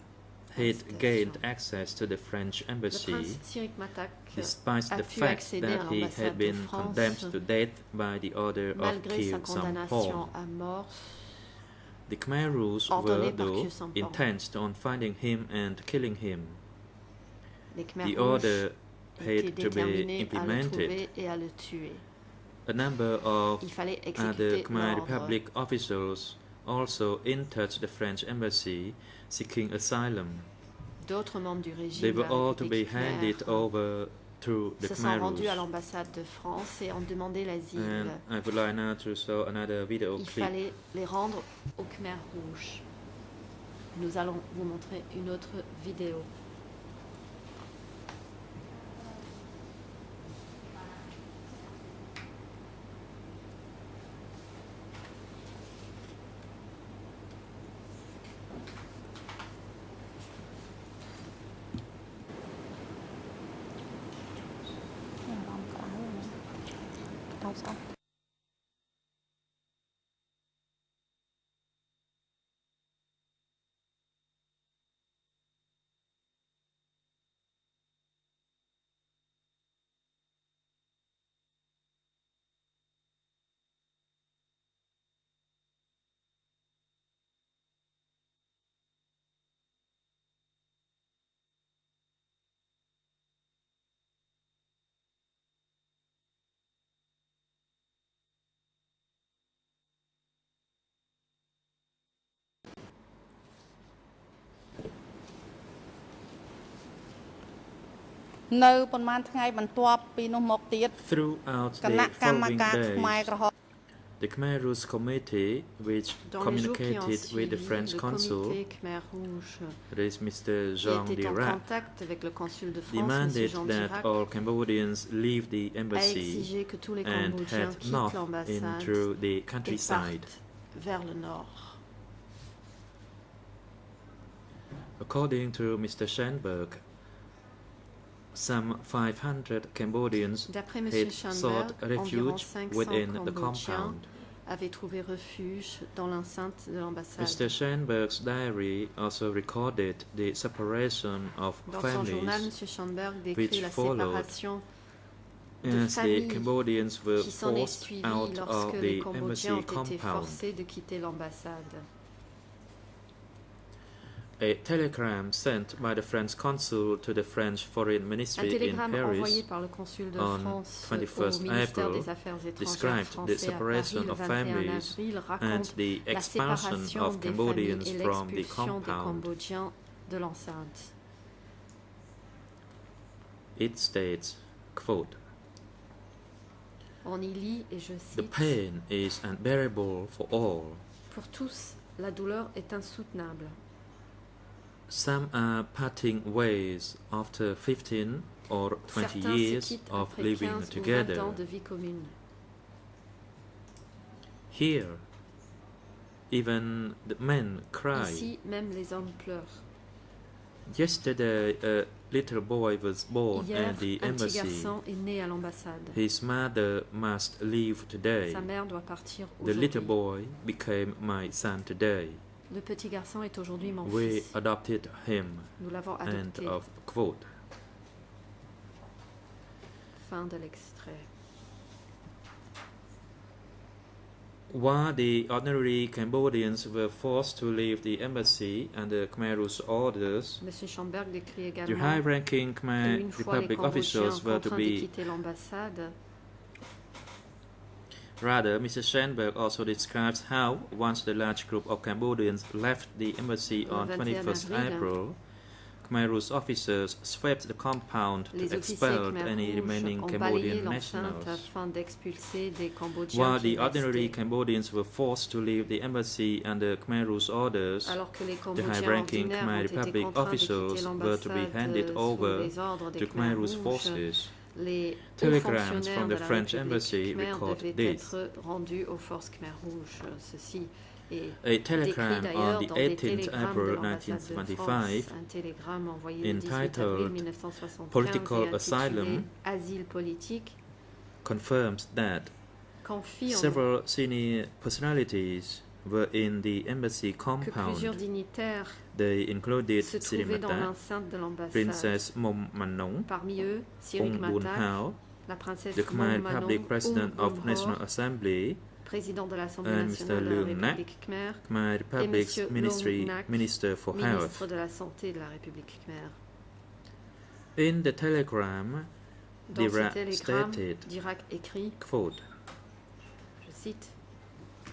had gained access to the French Le embassy prince Sirik Matak, despite a the pu fact accéder that à he l'ambassade had de been France condemned to death by the order of malgré sa Khieu condamnation Samphan. à mort, The Khmer rules ordonnée were, par though, Khieu Samphan. intent on finding him and killing him. Les Khmer The rouges order étaient had to be déterminés à le implemented. trouver et à le tuer. A number of Il fallait other exécuter Khmer l'ordre. Republic officials also entered the French embassy seeking asylum. D'autres membres du régime They de were la all to be République handed khmère over to the se sont Khmer rendus à rules. l'ambassade de France et ont demandé l'asile. And I would like now to show another video Il clip. fallait les rendre aux Khmer rouges. Nous allons vous montrer une autre vidéo. នៅប៉ុន្មានថ្ងៃបន្ទាប់ពីនោះមកទៀត Throughout គ the ណៈកម្ម following ការខ្មែរ days, ក្រហម the Khmer Rouge Committee, which Dans les jours qui ont communicated with the suivi, French le consul, comité Khmer Rouge that is Mr. qui Jean était en Dirac, contact avec le consul de France, M. demanded Jean that Dirac, all Cambodians leave the a embassy exigé que tous les and Cambodgiens head quittent north l'ambassade into the et countryside. partent vers le nord. According to Mr. Schenberg, some 500 Cambodians D'après M. had Schanberg, sought environ refuge 500 within the Cambodgiens compound. avaient trouvé refuge dans l'enceinte de l'ambassade. Mr. Schenberg's diary also recorded the separation of Dans son journal, families M. Schanberg décrit which la followed séparation de as the familles Cambodians were qui s'en est forced suivie out lorsque of les the Cambodgiens embassy ont été compound. forcés de quitter l'ambassade. A telegram sent by the French consul to the French Foreign Un Ministry in télégramme envoyé Paris par le consul de on France 21st au ministère April des Affaires étrangères described the français à Paris separation le of 21 families avril and raconte the la expulsion séparation of des Cambodians familles et from the l'expulsion des compound. Cambodgiens de l'enceinte. It states, quote, On y lit, et je "The cite, pain is unbearable for all. Pour tous, la douleur est insoutenable. Some are parting ways after 15 or 20 Certains se years quittent of après living 15 ou 20 together. ans de vie commune. Here, even the men cry. Ici, même les hommes pleurent. Yesterday, a little boy was born Hier, at the un petit embassy. garçon est né à l'ambassade. His mother must leave today. Sa mère doit partir The little aujourd'hui. boy became my son today. Le petit garçon est aujourd'hui mon We fils. adopted him. Nous l'avons End adopté. of quote. Fin de l'extrait. While the ordinary Cambodians were forced to leave the embassy under Khmer Rouge orders, M. Schamberg décrit the également high-ranking que Khmer une fois les Republic Cambodgiens officials were to contraints de be. quitter l'ambassade, Rather, Mr. Schenberg also describes how, once the large group of Cambodians left the embassy Le on 21 21st avril, April, Khmer Rouge officers swept the compound les to officiers expel Khmer any Rouge remaining ont balayé Cambodian l'enceinte nationals. afin d'expulser des Cambodgiens While qui the ordinary restaient, Cambodians were forced to leave the embassy under Khmer Rouge orders, alors que les the Cambodgiens high-ranking ordinaires ont Khmer été Republic contraints de officials quitter were to be l'ambassade handed sous over les ordres des to Khmer Khmer Rouge Rouges. forces. Les hauts Telegrams fonctionnaires from de the la French République embassy Khmer record devaient this. être rendus aux forces Khmer Rouges. Ceci est A décrit telegram d'ailleurs on the dans des 18th télégrammes de April l'ambassade de 1925 France, un télégramme envoyé le 18 entitled avril 1975 Political et intitulé Asylum Asile politique confirms that confirme several senior personalities were in the embassy que plusieurs compound. dignitaires They included se trouvaient dans Sirimata, l'enceinte de l'ambassade. Princess Mom Manong, Parmi eux, Sirik Ong Bun Matak, Hao, la princesse the Khmer Mon Manon, Republic President Ong of Bun National Ho, Assembly, président de l'Assemblée and nationale Mr. de la Leung Nak, République Khmer, Khmer Republic's Monsieur Ministry Leung Nak, Minister for ministre Health. de la Santé de la République Khmer. In the telegram, Dans ce Dirac télégramme, stated, Dirac écrit, quote, je cite,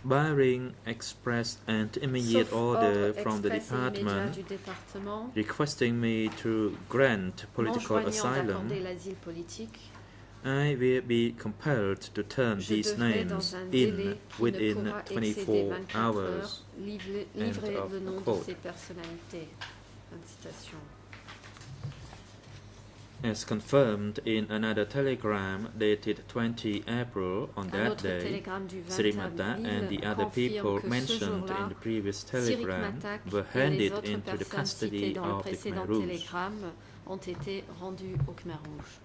Barring express and immediate Sauf order ordre from the express et immédiat department du département requesting me to grant political m'enjoignant asylum, d'accorder l'asile politique, I will be compelled to turn je these devrais, names dans un in délai qui ne within pourra excéder 24 24 hours. heures, livrer of le nom de quote. ces personnalités. Fin de citation. As confirmed in another telegram dated 20 April, on Un that autre day, télégramme du 20 Sirimata avril and the other confirme people que ce mentioned jour-là, in the previous Sirik telegram Matak were et les handed autres into the personnes custody citées dans le of the précédent Khmer Rouge. télégramme ont été rendues au Khmer Rouge.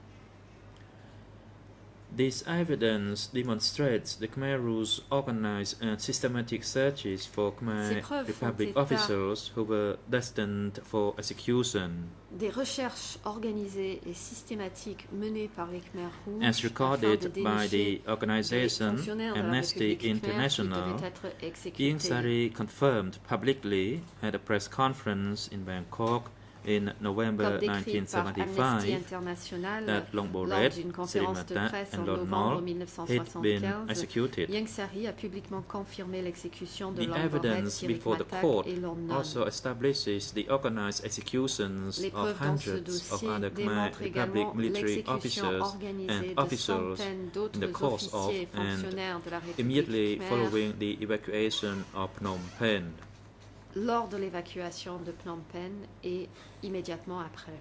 This evidence demonstrates the Khmer Rouge organized and systematic searches for Ces Khmer preuves font Republic état officials who were destined for execution, Des recherches organisées et systématiques menées par les Khmer Rouges as afin de recorded by dénicher the des organization fonctionnaires de la Amnesty République khmer qui International. devaient être Ieng exécutés. Sari confirmed publicly at a press conference in Bangkok in November comme décrit par Amnesty 1975 International that Longbo lors Red, d'une conférence de Selimata presse en and Lord novembre Nol had been 1975, executed. Ieng Sary a publiquement confirmé l'exécution de The Longbo Red, evidence Sirik before the Matak court et Lord Nol. also establishes the organized executions Les of preuves dans ce hundreds of dossier other Khmer démontrent Republic également military l'exécution officers organisée and de officers centaines in the d'autres course of officiers et and fonctionnaires de la République immediately khmer following the evacuation of Phnom Penh. lors de l'évacuation de Phnom Penh et immédiatement après.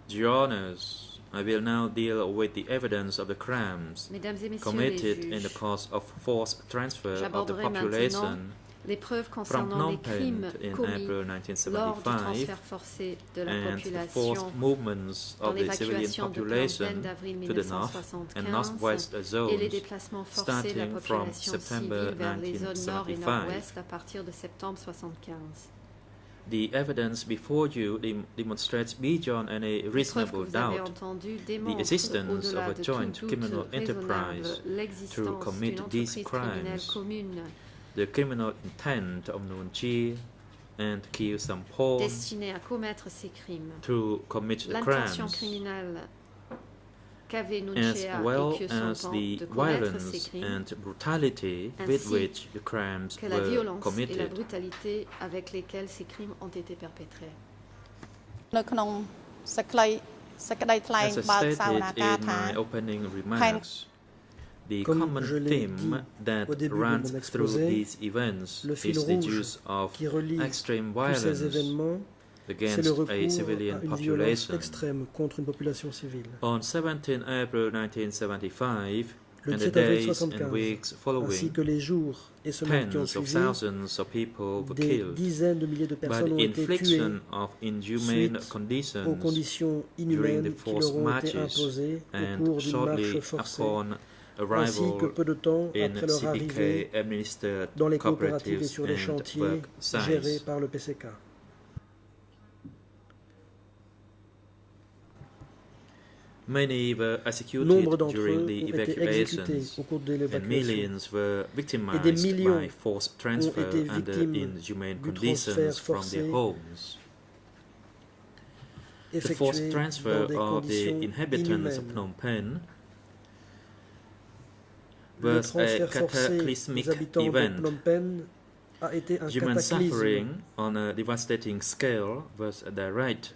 Your Honours, I will now deal with the evidence of the crimes Mesdames et messieurs les committed in the juges, course of forced transfer of the j'aborderai maintenant population les preuves from concernant les Phnom crimes Penh in commis April lors du 1975 transfert forcé de la and the population forced movements dans of the civilian l'évacuation de Phnom population Penh d'avril to the north and 1975 northwest et les zones déplacements forcés de la starting from population September civile vers les zones nord et 1975. nord-ouest à partir de septembre 1975. The evidence before you demonstrates beyond any Les preuves que reasonable vous avez doubt entendues the démontrent existence au-delà of a de joint tout doute criminal raisonnable enterprise to l'existence commit d'une these entreprise criminelle crimes, commune the criminal intent of Nuon Chi and Khieu Sampon destinée à commettre ces crimes. to commit the L'intention crimes, criminelle qu'avaient as Nunchea well et Khieu as Sampon the de commettre ces violence crimes, and brutality with ainsi which the crimes que la were violence et la committed. brutalité avec lesquelles ces crimes ont été perpétrés. នៅក្នុងសេចក្តីថ្លែង As I បើកសវន stated កម្ម in ថា my opening remarks, the Comme common je l'ai theme dit that au début de runs mon through exposé, these events le fil is the rouge use of qui relie extreme tous ces violence événements, c'est against le a recours civilian à une violence population. extrême contre une population civile. On 17 April 1975, Le and the 17 avril days and 75, weeks ainsi following, que les jours et semaines qui ont tens of suivi, thousands of people were des killed dizaines de milliers de by personnes the ont été tuées infliction of inhumane suite aux conditions conditions during inhumaines the qui forced leur ont été marches imposées au and cours d'une marche shortly forcée, upon ainsi que arrival peu de temps in après leur arrivée CPK administered dans les coopératives et cooperatives sur les and chantiers work gérés sites. par le PCK. Many were executed Nombre d'entre during eux the ont été exécutés evacuations, au cours de and l'évacuation. millions were Et des victimized millions by forced transfer ont été under victimes inhumane du conditions transfert from forcé their homes. The Effectués forced transfer dans des of the conditions inhabitants of inhumaines. Phnom Penh Le was a transfert forcé cataclysmic des habitants de event. Phnom Penh a été un Human cataclysme. suffering on a devastating scale was a direct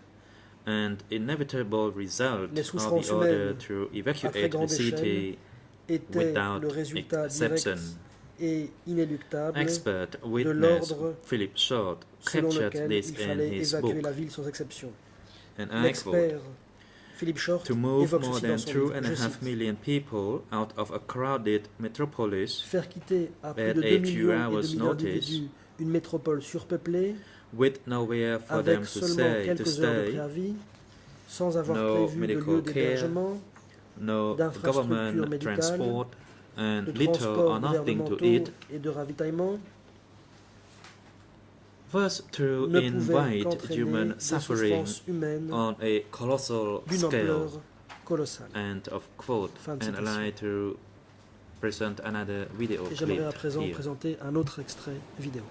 and inevitable result Les of souffrances the order humaines to à très evacuate the grande city était without le résultat exception. direct et inéluctable Expert de witness l'ordre Philip Short selon captured lequel this il in fallait his évacuer book, la ville sans exception. and I quote, L'expert Philippe Short "To move évoque more ceci than dans son livre, je 2.5 cite, million people out of a crowded metropolis faire quitter à plus at de a 2 few millions et hours' demi notice, d'individus une métropole surpeuplée with nowhere for them avec to seulement stay, quelques heures de préavis, sans avoir no prévu de medical lieu care, d'hébergement, no d'infrastructures government médicales, transport, and de little transports or nothing to gouvernementaux eat, et de ravitaillement, was to ne pouvait invite qu'entraîner human des suffering souffrances humaines on a colossal d'une scale. ampleur colossale. End of quote. Fin de And citation. allow to present another video Et j'aimerais à clip présent here. présenter un autre extrait vidéo.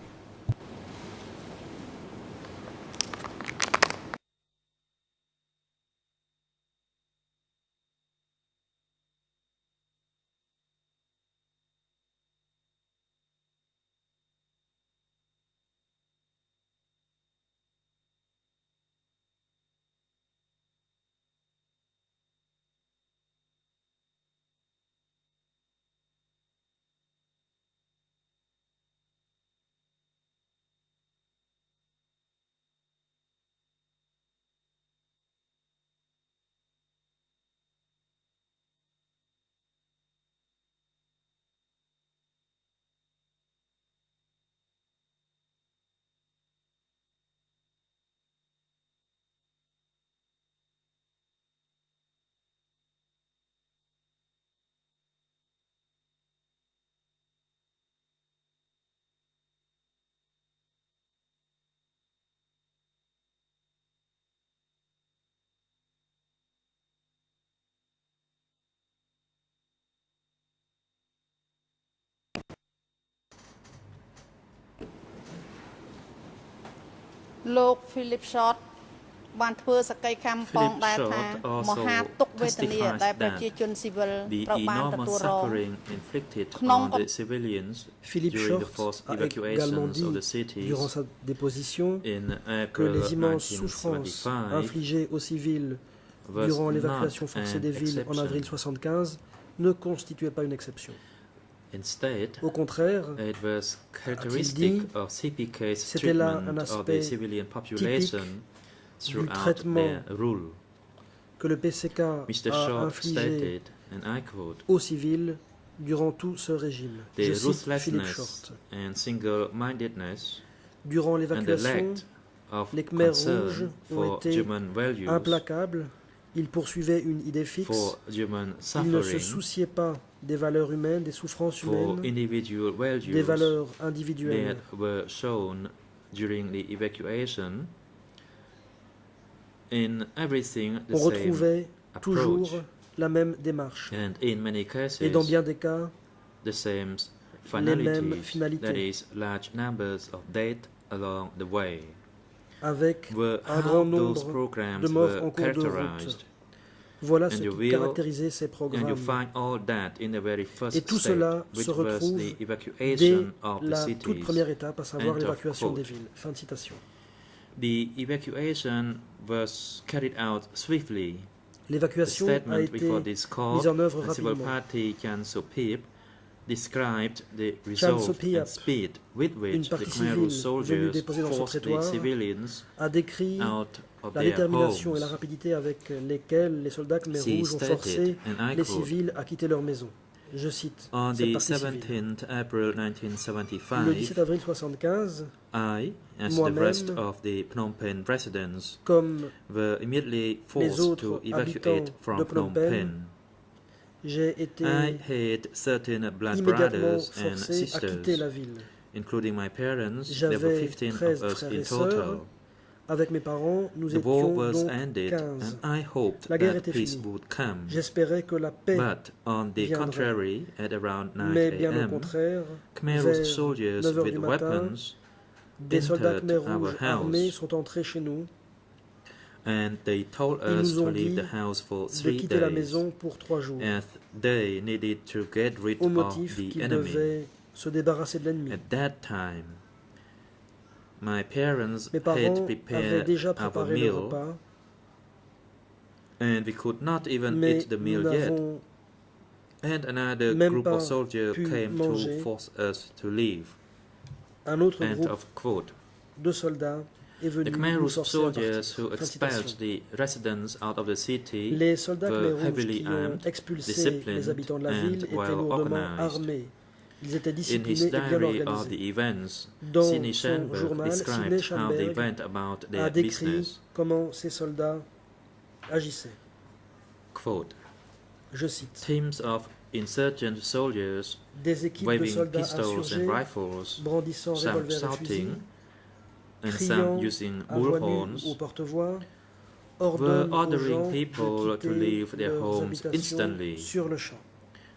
លោក Philip Short បានធ្វើសក្តីកម្មផងដែរថា Philip ម Short ហាទុក្ខវេទនា testifies ដែល that ប្រជាជនស៊ីវិល The ត្រូវបាន enormous ទទួលរង suffering inflicted Knong on the civilians Philippe during the Short forced a également evacuations dit of the cities durant sa déposition in que April les immenses souffrances 1975 infligées aux civils was durant not l'évacuation forcée an des villes en avril exception. 1975 ne constituait pas une exception. Instead, Au contraire, it was characteristic dit, of CPK's c'était là un treatment of the aspect civilian population throughout traitement their rule. que le PCK Mr. a Short infligé stated, and I quote, aux civils durant tout ce régime. the Je cite Philippe ruthlessness Short. and single-mindedness Durant and the l'évacuation, lack of les Khmers concern rouges ont for été human values, implacables. Ils poursuivaient une idée fixe. for human Ils ne se suffering, souciaient pas des valeurs humaines, des souffrances for humaines, individual values des valeurs individuelles. that were shown during the evacuation. In everything, the On same retrouvait approach, toujours la même démarche. and in many cases, Et dans bien des cas, the same mêmes finalities, finalités. that is, large numbers of deaths along the way, avec were un how grand those nombre programs de morts were en cours de route. characterized. Voilà And ce you qui will- caractérisait ces And you programmes. find all that in the very first Et tout step, cela which se was retrouve the dès evacuation of the la toute cities. première étape, à savoir End of l'évacuation quote. des villes. Fin de citation. The evacuation was carried out swiftly. The L'évacuation a statement été before this court, mise en œuvre the civil rapidement. party Chan Sopip described the Chan resolve Sopiap, and speed with une which the partie Khmer civile soldiers venue déposer dans son forced the prétoire, civilians a décrit out of la their détermination et la homes. rapidité avec lesquelles les soldats khmer She rouges ont stated, forcé and I les quote, civils à quitter leur maison. Je cite On cette the partie civile. 17th April Le 1975, 17 avril 1975, I, as the Moi-même, rest of the Phnom Penh residents, comme were immediately les forced to autres evacuate habitants from de Phnom Phnom Penh, Penh. j'ai été I had certain blood immédiatement brothers and forcé à quitter la sisters, ville. including my parents. There were J'avais 15 13 of us frères in et sœurs. total. Avec mes parents, nous The war étions was donc ended, 15. and I hoped La guerre that était peace finie. would come. J'espérais que la paix, But on the viendrait. contrary, at around 9 mais bien au a.m., contraire, Khmer vers soldiers 9 heures with du matin, weapons des soldats entered khmer our rouges armés house, sont entrés chez nous, and they told Ils us nous to ont leave dit the house for de 3 quitter la days, maison pour 3 jours, as they needed to get rid au of motif the qu'ils enemy. devaient se débarrasser de l'ennemi. At that time, my parents Mes had parents avaient prepared déjà our préparé le meal, repas, and we could not even mais eat the nous meal yet. n'avons And another même group pas of soldiers pu came to manger. force us to leave. un autre End groupe of quote. de soldats est The venu Khmer nous Rouge forcer à soldiers partir. who Fin de expelled citation. the residents out of the city Les soldats were khmer rouges heavily qui ont armed, expulsé disciplined, les habitants de la and ville étaient well lourdement organized. armés. Ils étaient In disciplinés his et bien diary of organisés. the events, Dans Sidney son Schanberg journal, Sidney described how they Schanberg went about a their décrit business. comment ces soldats agissaient. Quote, Je cite teams of insurgent soldiers des équipes de waving soldats pistols insurgés and rifles, brandissant some revolvers et fusils, shouting, and criant some using à voix nue bullhorns, au porte-voix, were ordonnent aux ordering gens people de to quitter leave their leurs homes habitations instantly. sur le champ.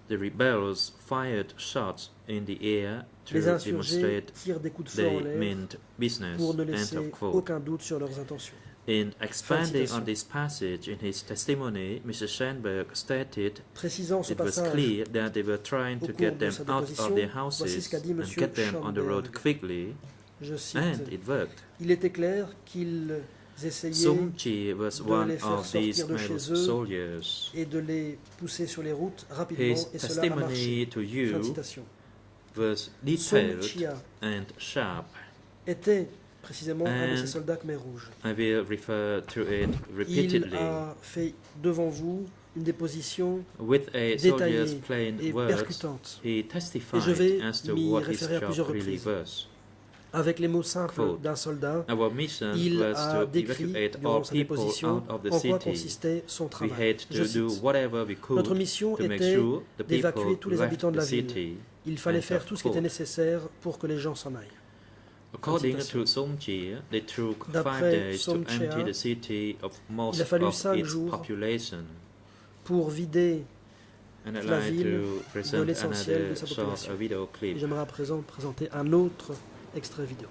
The rebels fired shots in the air to Les insurgés demonstrate tirent des coups de feu en they l'air meant business. pour ne End laisser of quote. aucun doute sur leurs intentions. In expanding citation. on this passage in his testimony, Mr. Schanberg stated Précisant ce it was passage clear that they were trying au to cours get de them sa out déposition, of their voici ce houses qu'a dit and Monsieur get them on the road Schanberg. quickly, Je cite, and it worked. il était clair qu'ils essayaient Sung Chi was de one les faire of these sortir de Khmer chez eux soldiers. et de les pousser sur les routes rapidement, His et cela a marché. testimony to Fin de you citation. was Song detailed Chia and sharp. était précisément un de And ces soldats khmer rouges. I will refer to it Il repeatedly. a fait devant vous une déposition With a détaillée soldier's plain et words, percutante, he Et je testified vais as to m'y what his référer à job plusieurs really reprises. was. avec les mots simples Quote. d'un soldat. Our mission Il was a to décrit evacuate durant all sa people déposition out of the en quoi city. consistait son We travail. had Je to do cite, whatever we could Notre mission to make était sure the d'évacuer people tous les left habitants de the la ville. city. Il fallait End faire of tout ce qui était quote. nécessaire pour que les gens s'en aillent. According Citation. to Song Chi, they took 5 D'après days to Song Chia, empty the city of most il a fallu of 5 its jours population. Pour vider, And I'd la like ville to present l'essentiel de another sa short population. video clip. j'aimerais à présent présenter un autre extrait vidéo.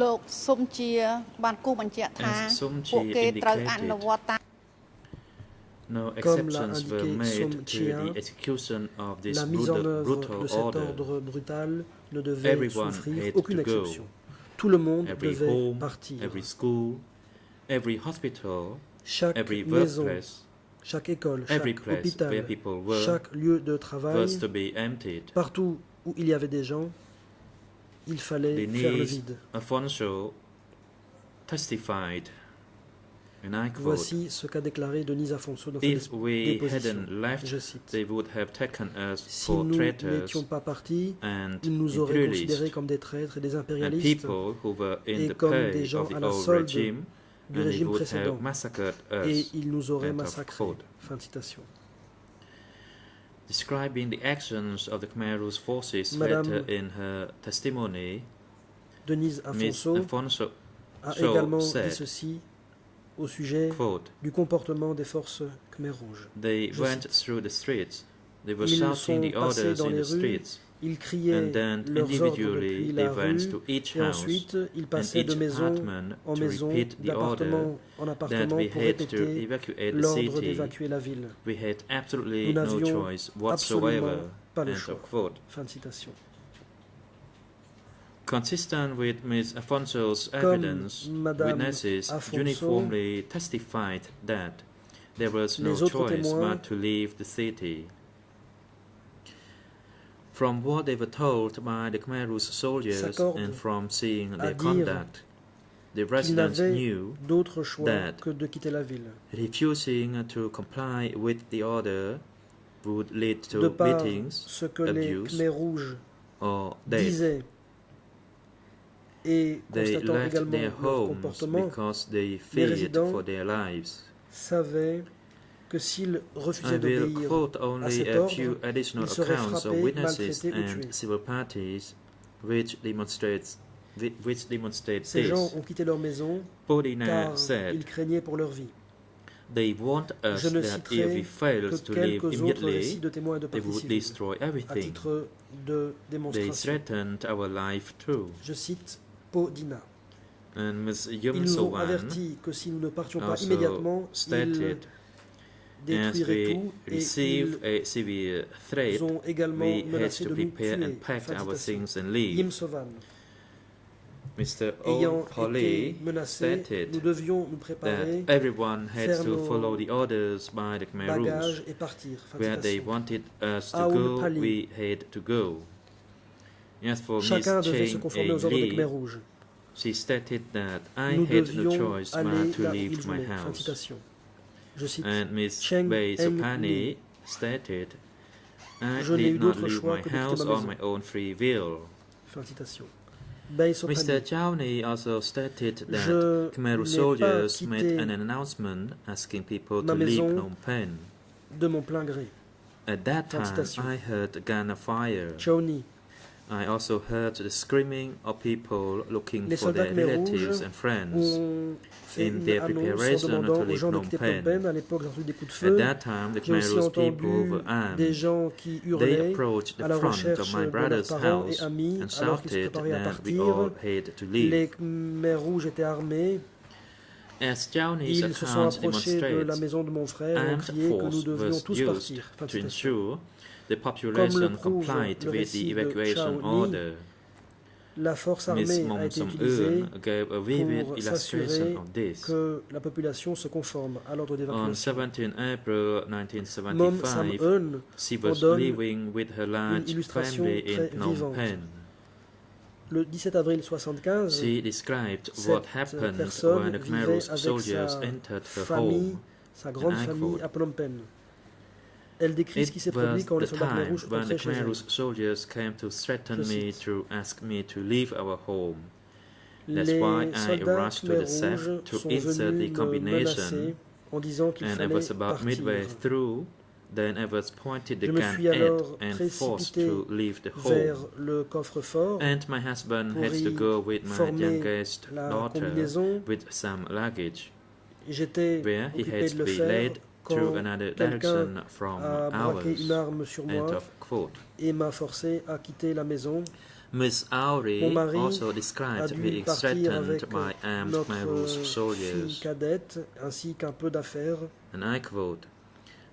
លោកសុំជាបានគូបញ្ជាក់ថា As Sum Chi ពួកគេត្រូវអ indicated, នុវត្តតាម no Comme l'a exceptions were indiqué made Sum to Chia, the execution of this la mise en œuvre brutal de cet order. ordre brutal ne devait Everyone souffrir had aucune to go. exception. Tout le monde Every devait home, partir. every school, every hospital, Chaque every maison, workplace, chaque école, every chaque place hôpital, where people were chaque lieu de travail, was to be emptied. partout où il y avait des gens, il fallait faire le Denise vide. Afonso testified, and I quote, Voici ce qu'a déclaré Denise Afonso dans sa if we déposition. hadn't left, Je cite. they would have taken us Si for nous traitors n'étions pas partis, and ils nous auraient considérés imperialists comme des traîtres et des and impérialistes people who were in et the comme des pay gens of à the la old solde regime, du and they régime would précédent. have massacred Et us. ils nous auraient End of massacrés. quote. Fin de citation. Describing the actions of the Khmer Rouge forces Madame later in her testimony, Denise Ms. Afonso Afonso a so également dit said, ceci au sujet quote, du comportement des forces Khmer Rouges. they Je went cite. through the streets, they were Ils shouting the sont passés orders dans in les the rues, streets, Ils criaient and then leurs ordres individually depuis they la went rue to each et house ensuite ils and passaient de each maison apartment en to maison, repeat the order d'appartement en that appartement we pour had to répéter evacuate the l'ordre city. d'évacuer la ville. We had absolutely Nous no n'avions choice whatsoever. absolument pas le End choix. of quote. Fin de citation. Consistent with Ms. Afonso's Comme evidence, Madame witnesses Afonso, uniformly testified that there was no les autres choice témoins but to leave the city. From what they were told by the Khmer Rouge soldiers s'accordent and from seeing à their dire conduct, the qu'ils residents n'avaient knew d'autre choix that que de quitter la ville. refusing to comply with the order would lead De to par beatings ce que les abuse, Khmer Rouges or death. disaient et They constatant left également their leur homes comportement, because they les feared résidents for their lives. savaient que s'ils I refusaient will d'obéir quote à only cet a ordre, few additional ils seraient accounts of frappés, witnesses maltraités ou and tués. civil parties which demonstrate Ces gens this. ont quitté leur maison Bodina car said, ils craignaient pour leur vie. they warned us Je ne that if citerai we failed que to leave quelques autres récits immediately, de témoins et de they parties would civiles destroy à everything. titre de They démonstration. threatened our life too. Je cite Podina. And Ms. Ils Yum nous ont Sowan avertis que si nous ne partions pas also immédiatement, ils stated, as détruiraient we tout et receive ils a severe threat, ont également we had menacé to de nous prepare tuer. and pack Fin de our citation. things and leave. Yim Sovan. Mr. Ayant été O'Polly menacés, stated nous devions nous that préparer, everyone had faire to nos follow the orders by the Khmer Rouge. bagages et partir. Fin de Where they citation. wanted us to Aoun go, Pali. we had to go. As for Chacun Miss devait se Cheng conformer aux ordres des Khmer Lee, Rouges. she stated that I Nous had no devions choice aller but to là où ils leave my voulaient. Fin de house. citation. Je cite. And Miss Cheng Bei Eng Supani Lee. stated, I Je n'ai eu did not d'autre leave choix my que de quitter house ma on maison. my own free will. Fin de citation. Bei Sopani. Mr. Chowney also stated that Je Khmer Rouge n'ai pas soldiers made quitté an announcement asking people ma to leave maison Phnom Penh. de mon plein gré. At that Fin de time, citation. I heard gunfire. Chowni. I also heard the screaming of people looking Les for their soldats Khmer relatives Rouges and friends. ont fait In une their annonce en preparation demandant to aux leave gens de Phnom quitter Penh. Phnom Penh. À l'époque, j'ai entendu des coups de At feu. that time, the J'ai Khmer aussi Rouge entendu people were armed. des gens qui They hurlaient approached à the la front recherche of my de leurs brother's parents et house amis and alors qu'ils se shouted préparaient à that we partir. all had to leave. Les Khmer Rouges étaient armés. As Chowney's Ils se sont accounts approchés de la demonstrate, maison de mon frère et ont armed crié que nous force devions was tous used partir. Fin de to citation. ensure the Comme le population prouve complied le with récit the de evacuation Chao Ni, order. La force Miss armée a Mom été Som utilisée Eun gave a vivid pour illustration s'assurer of this. que la population se conforme à l'ordre On d'évacuation. 17 April Mom Sam 1975, Eun she was donne living with her large illustration family in très Phnom vivante. Penh. Le 17 avril 1975, She described what cette happened personne when the Khmer vivait Rouge avec soldiers sa entered her famille, home. sa grande and I famille quote, à Phnom Penh. Elle décrit ce qui s'est It produit was quand les the soldats Khmer time Rouges when the entraient chez Khmer elle. Rouge soldiers came to threaten Je me cite. to ask me to leave our home. That's Les why I soldats rushed to Khmer the safe Rouges to sont insert the venus me combination, menacer en disant qu'il and I fallait was about partir. midway through. Then I was pointed the Je me gun suis at alors and forced précipité to leave the vers home. le coffre-fort And my husband pour had to y go with my former youngest la daughter combinaison. with some luggage, J'étais where he occupé had de to le be faire led quand through another quelqu'un direction from a braqué ours. une arme sur End moi of quote. et m'a forcé à quitter la maison. Miss Mon Auri mari also a described dû being partir threatened avec by armed notre Khmerus fille soldiers, cadette ainsi qu'un peu d'affaires. and I quote,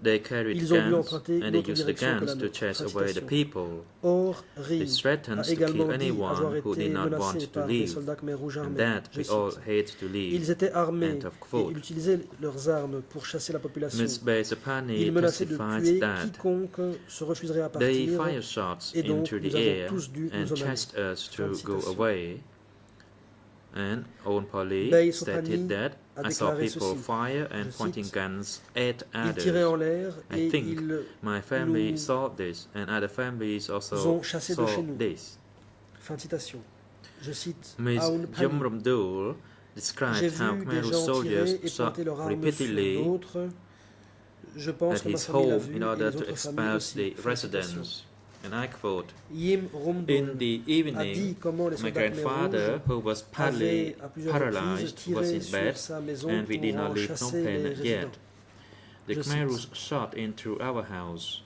"They carried Ils ont dû guns emprunter une and they autre used the direction que guns la to nôtre." chase Fin away the citation. people. Or, They Ri threatened a to kill également dit anyone avoir who été did not want menacé to par des leave, soldats Khmer Rouges and armés. that Je we all cite. hate to leave." Ils étaient armés End of et quote. ils utilisaient leurs armes pour chasser la population. Ms. Besapani Ils menaçaient de testified tuer that quiconque se refuserait à they partir. fired shots et donc into nous the avons air tous dû and nous en aller. chased us Fin de to go citation. away. And Onpali Bei stated Sopani that a I saw déclaré people ceci, fire and je pointing cite, guns at Ils tiraient en others. l'air I et think ils My family nous saw this, and other families ont also chassés de saw chez nous. this. Fin de citation. Je cite Ms. Aoun Pani. Jomrumdul J'ai described vu how des Khmer gens soldiers tirer et shot pointer leurs armes sur repeatedly d'autres. Je pense at que ma his famille l'a home vu in et order les to autres familles expose aussi. the Fin de citation. residents. And I quote, Yim "In Rumdul the a dit evening, comment les my soldats Khmer grandfather, Rouges who was partly avaient à plusieurs reprises paralyzed, was tiré in sur bed, sa maison and we did pour not en leave Phnom chasser les Penh résidents. yet. The Je Khmer cite. shot into our house.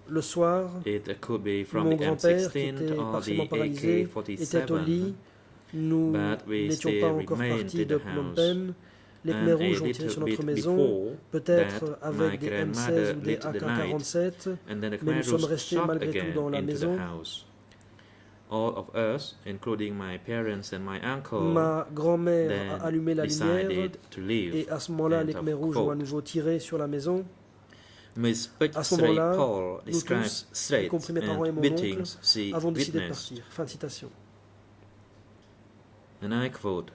Le soir, It could be from mon the grand-père, qui M16 était or the partiellement paralysé, était au AK-47, lit. Nous but we n'étions still pas encore remained partis in de the Phnom house. Penh. Les And Khmer a Rouges ont tiré little sur notre bit maison, before peut-être that, my avec des grandmother M16 ou des lit the light, AK-47, and then the mais nous Khmer sommes Rouge restés shot malgré tout again dans la into the maison. house. All of us, including my parents and my uncle, Ma grand-mère then a allumé la lumière decided to leave. et à ce moment-là, End les of Khmer Rouges ont à quote. nouveau tiré sur la maison. Miss À ce Petsri moment-là, Paul nous described tous, y threats compris mes parents et and mon beatings oncle, she avons décidé de witnessed. partir. Fin de citation. And I quote,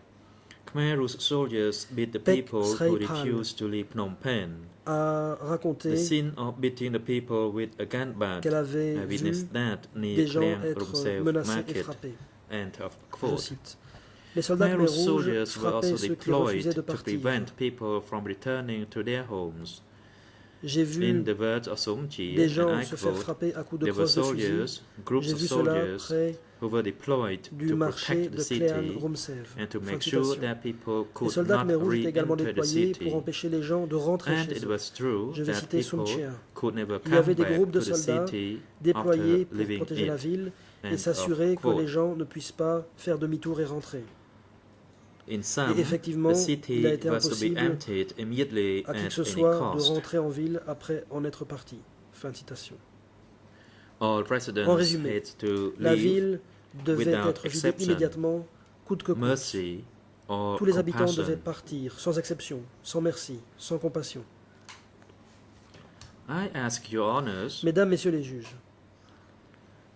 "Khmer Rouge soldiers beat the Pek people who Srey Phan refused to leave Phnom Penh. A raconté The scene of beating the people with a gun butt, qu'elle avait I vu witnessed that near des gens Klem être Rumsev menacés et market." frappés. End of Je quote. cite. Les soldats Khmer Khmer Rouge Rouges soldiers were frappaient also ceux qui deployed refusaient de to partir. prevent people from returning to their homes. J'ai In vu the words of Somji, des and gens I se faire quote, frapper à coups de there were crosse de fusil. soldiers, groups J'ai of vu cela soldiers près who were deployed du to marché protect de the Klean city Rumsev. and to Fin make de sure citation. that people Les could soldats not Khmer Rouges étaient également re-enter the déployés city. pour empêcher les gens de rentrer And chez it eux. was true Je vais that citer Sun people Chia. could never Il y avait come des groupes back de to the soldats city déployés after pour leaving protéger la it. ville End et of s'assurer que quote. les gens ne puissent pas faire demi-tour et rentrer. In some, Et effectivement, the il city a été was to be impossible emptied immediately à qui at que ce any soit de cost. rentrer en ville après en être parti. Fin de citation. All residents En résumé, had to La leave ville devait without être vidée exception, immédiatement, coûte que coûte. mercy or Tous les habitants compassion. devaient partir, sans exception, sans merci, sans compassion. I ask your honors, Mesdames, Messieurs les juges,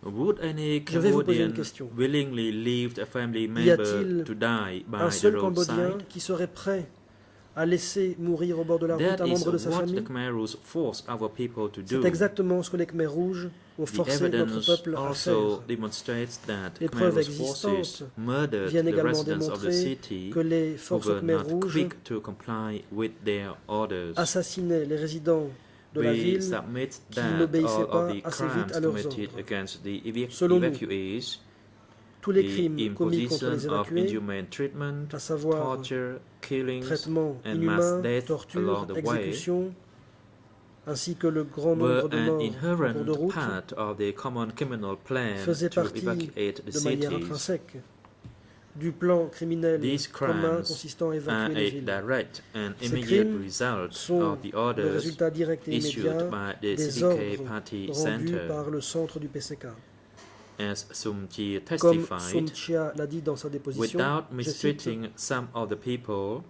would any Je vais vous poser une Cambodian question. willingly leave a family Y member a-t-il to die by un the seul Cambodien roadside? qui serait prêt à laisser mourir au bord de la route That un is membre de sa what the famille? Khmer Rouge force our people to do. C'est exactement ce que les Khmer Rouges ont The forcé notre evidence peuple à also faire. demonstrates that Les Khmer preuves Rouge forces existantes murdered viennent the également residents of the démontrer city que les who forces were Khmer not Rouges quick to comply with their orders. assassinaient les résidents de la We ville submit qui that n'obéissaient all pas of the assez vite crimes à leurs committed ordres. against the Selon nous, evacuees, tous les the crimes commis contre les imposition of évacués, inhumane treatment, à savoir torture, killings, traitement and mass inhumain, death torture, along the way, exécution, ainsi que le grand were nombre de an morts en cours de inherent route, part of the common criminal plan faisaient to partie evacuate the de manière cities. intrinsèque du plan criminel These commun crimes consistant à are évacuer les a villes. direct and Ces immediate crimes result sont of the le orders résultat direct et issued immédiat by the des CPK ordres Party rendus Center. par le centre du PCK. As Sum Chi Comme Sun testified, Chia l'a dit dans sa déposition, without je cite, mistreating some of the people,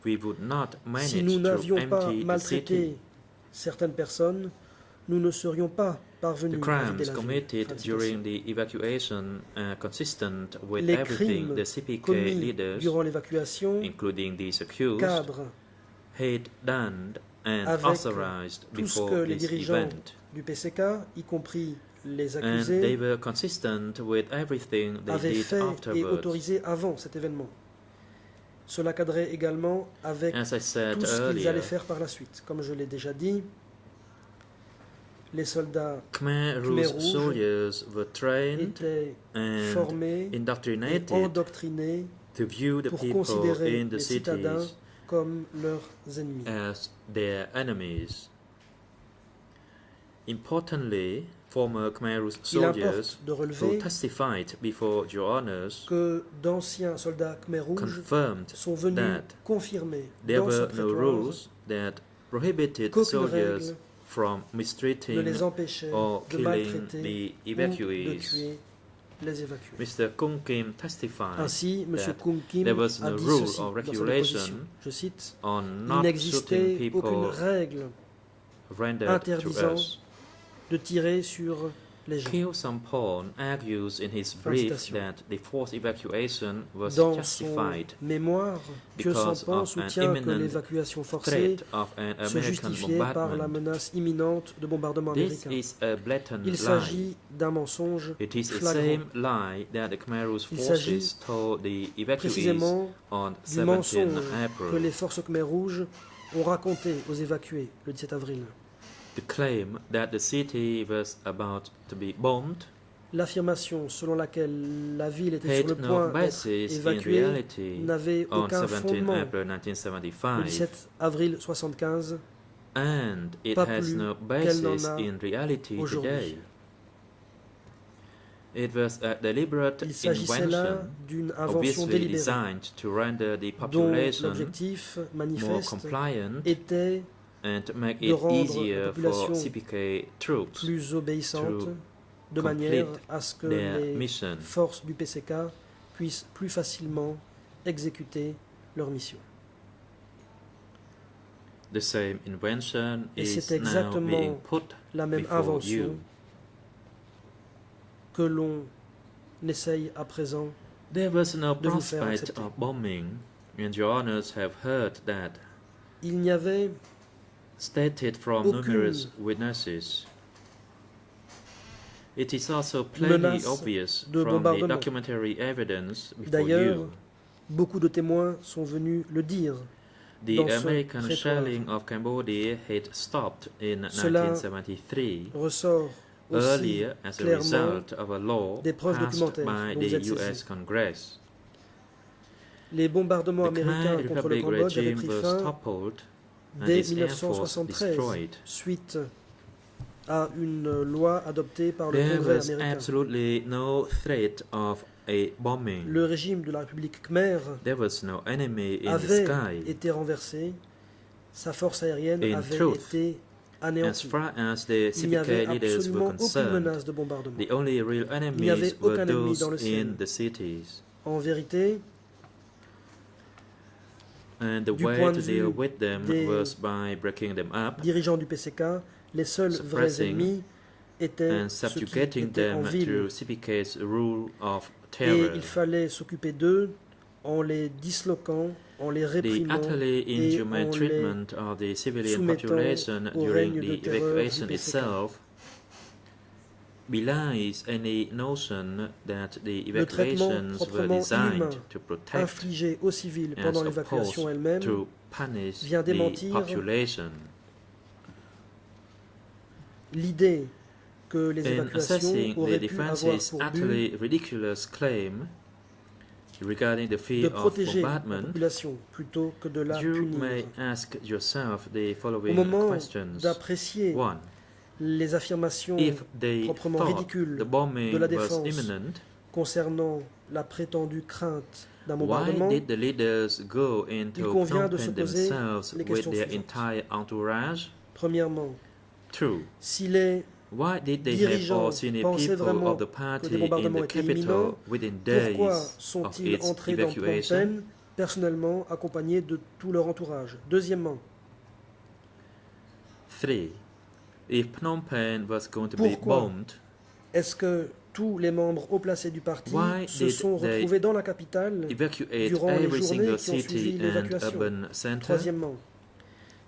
we would not si manage nous to n'avions pas empty the maltraité city. certaines personnes, nous ne serions pas The parvenus à vider crimes la ville. Fin committed de citation. during the evacuation are consistent with Les everything crimes the CPK commis leaders, durant l'évacuation including these accused, cadrent had done and avec authorized tout ce before que les this dirigeants event. du PCK, y compris les And they accusés, were consistent with everything they avaient did fait et afterwards. autorisé avant cet événement. Cela cadrait également avec As I said tout ce qu'ils earlier, allaient faire par la suite. Comme je l'ai déjà dit, les soldats Khmer Khmer Rouge Rouge soldiers were trained étaient and formés et indoctrinated endoctrinés to view the pour people considérer in the les citadins cities comme leurs ennemis. as their enemies. Importantly, former Khmer Rouge Il soldiers importe de who relever testified before your honors que d'anciens soldats Khmer Rouge confirmed sont venus that confirmer there dans ce were no prétoire rules that prohibited qu'aucune soldiers règle from ne mistreating les empêchait or de killing maltraiter the ou de evacuees. tuer les évacués. Mr. Kung Kim testified Ainsi, M. that Kung Kim there was a no dit rule ceci or dans sa regulation déposition. Je cite, on il not shooting n'existait aucune people règle rendered to interdisant us. de tirer sur les gens. Kyo Sampon argues in his Fin de brief citation. that the forced evacuation was Dans son justified mémoire, Kyo because Sampon of an soutient que imminent l'évacuation forcée threat of an se American justifiait par la bombardment. menace imminente de bombardement This américain. is a blatant Il lie. s'agit d'un mensonge It is the flagrant. same lie that the Khmer Rouge Il s'agit forces told the evacuees précisément on du 17 mensonge que April. les forces Khmer Rouges ont raconté aux évacués le 17 avril. The claim that the city was about to be bombed L'affirmation selon laquelle la ville était sur le had no point d'être basis in évacuée reality n'avait on aucun 17 fondement. April Le 1975, 17 avril 1975, and it pas has plus no qu'elle n'en basis a in reality aujourd'hui. today. It was a deliberate il s'agissait là invention, d'une invention obviously délibérée designed to render the dont population l'objectif more manifeste compliant était and to make de it rendre la easier for population CPK troops plus obéissante to de manière complete à ce que their les mission. forces du PCK puissent plus facilement exécuter leur mission. The same invention Et is c'est now exactement being put La même before invention you. que l'on essaye à présent. There was no de vous faire prospect accepter. of bombing, and your honors have heard that Il n'y avait stated from Aucune numerous witnesses. It is also plainly menace obvious de from the bombardement. documentary evidence before D'ailleurs, you. beaucoup de témoins sont venus le dire. The dans ce American prétoire. shelling of Cambodia had stopped in Cela 1973, Ressort aussi earlier as a clairement result of a law des preuves passed documentaires by dont vous the êtes US saisis. Congress. Les bombardements The Khmer américains contre le Republic Cambodge avaient regime pris was fin toppled and dès its air force 1973 destroyed. suite à une loi adoptée par le There Congrès was américain. absolutely no threat of a bombing. Le régime de la République Khmer There was no enemy in the avait sky. été renversé, sa force aérienne In avait truth, été As anéantie. far as the Il n'y avait CPK leaders absolument were aucune concerned, menace de bombardement. the only real avait enemies aucun were ennemi those dans le ciel. in the cities. En vérité, And the Du way point to de deal vue with them des was by breaking them up dirigeants du PCK, les seuls vrais Suppressing ennemis étaient and ceux qui subjugating étaient en them ville. through CPK's rule of Et terror. il fallait s'occuper d'eux en les disloquant, en les The réprimant utterly et inhumane en les treatment of the civilian soumettant population au during règne de the terreur evacuation du PCK. itself belies any notion that the Le traitement evacuations were proprement designed inhumain to protect infligé aux civils as pendant opposed l'évacuation elle-même to punish vient the démentir population. l'idée que les In évacuations assessing the auraient pu avoir defense's pour but utterly ridiculous claim regarding the de fear of protéger la bombardment, population plutôt que de la you punir. may ask yourself the Au following moment questions. d'apprécier 1. les affirmations If they proprement thought ridicules the bombing de la was défense imminent, concernant la prétendue crainte d'un why bombardement, did the leaders go il into convient Phnom de se Penh poser themselves les with questions their suivantes. entire entourage? premièrement, 2. si les Why did they have dirigeants all senior pensaient people vraiment of the que party des in bombardements the étaient capital imminents, within pourquoi days of sont-ils its entrés dans Phnom evacuation? Penh personnellement accompagnés de tout leur entourage? Deuxièmement, 3. If Phnom Penh was going to be Pourquoi bombed, est-ce que tous les membres haut placés du parti Why se did sont they retrouvés dans la capitale evacuate durant les every journées single qui ont suivi city and l'évacuation? urban center? Troisièmement,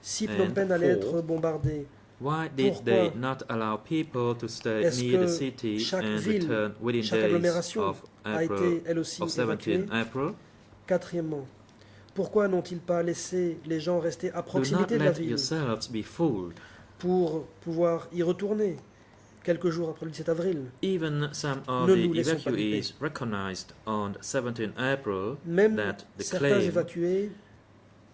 si Phnom And Penh allait 4, être bombardée, Why did Pourquoi they not allow people to stay est-ce near the que city chaque and ville, return within chaque days agglomération of a April été elle aussi of évacuée? 17 April? Quatrièmement, pourquoi n'ont-ils pas laissé les gens rester à Do not proximité de la let ville yourselves be fooled. pour pouvoir y retourner quelques jours après le 17 avril? Even some of Ne the nous laissons pas evacuees recognized on 17 April Même that the certains claim évacués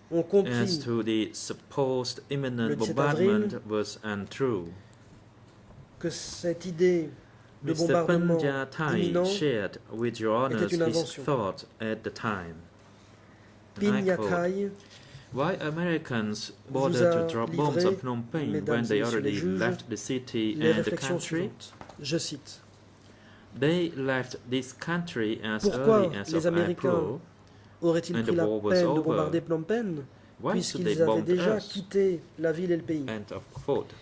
ont as compris to the supposed imminent Le 17 bombardment avril, was untrue. que cette idée de Mr. bombardement Panjatai imminent, shared with Your Honours était une his invention. thoughts at the time. And I quote, Pinyatai why Americans vous bothered a to drop bombs livré, on Phnom Penh mesdames when et they messieurs les already juges, left the city les and the réflexions country? suivantes. Je cite. They left this country as Pourquoi early as les of Américains April. auraient-ils And pris the la war was peine de over. bombarder Phnom Penh Why should they puisqu'ils avaient bomb déjà us? quitté la ville et le pays? End of quote.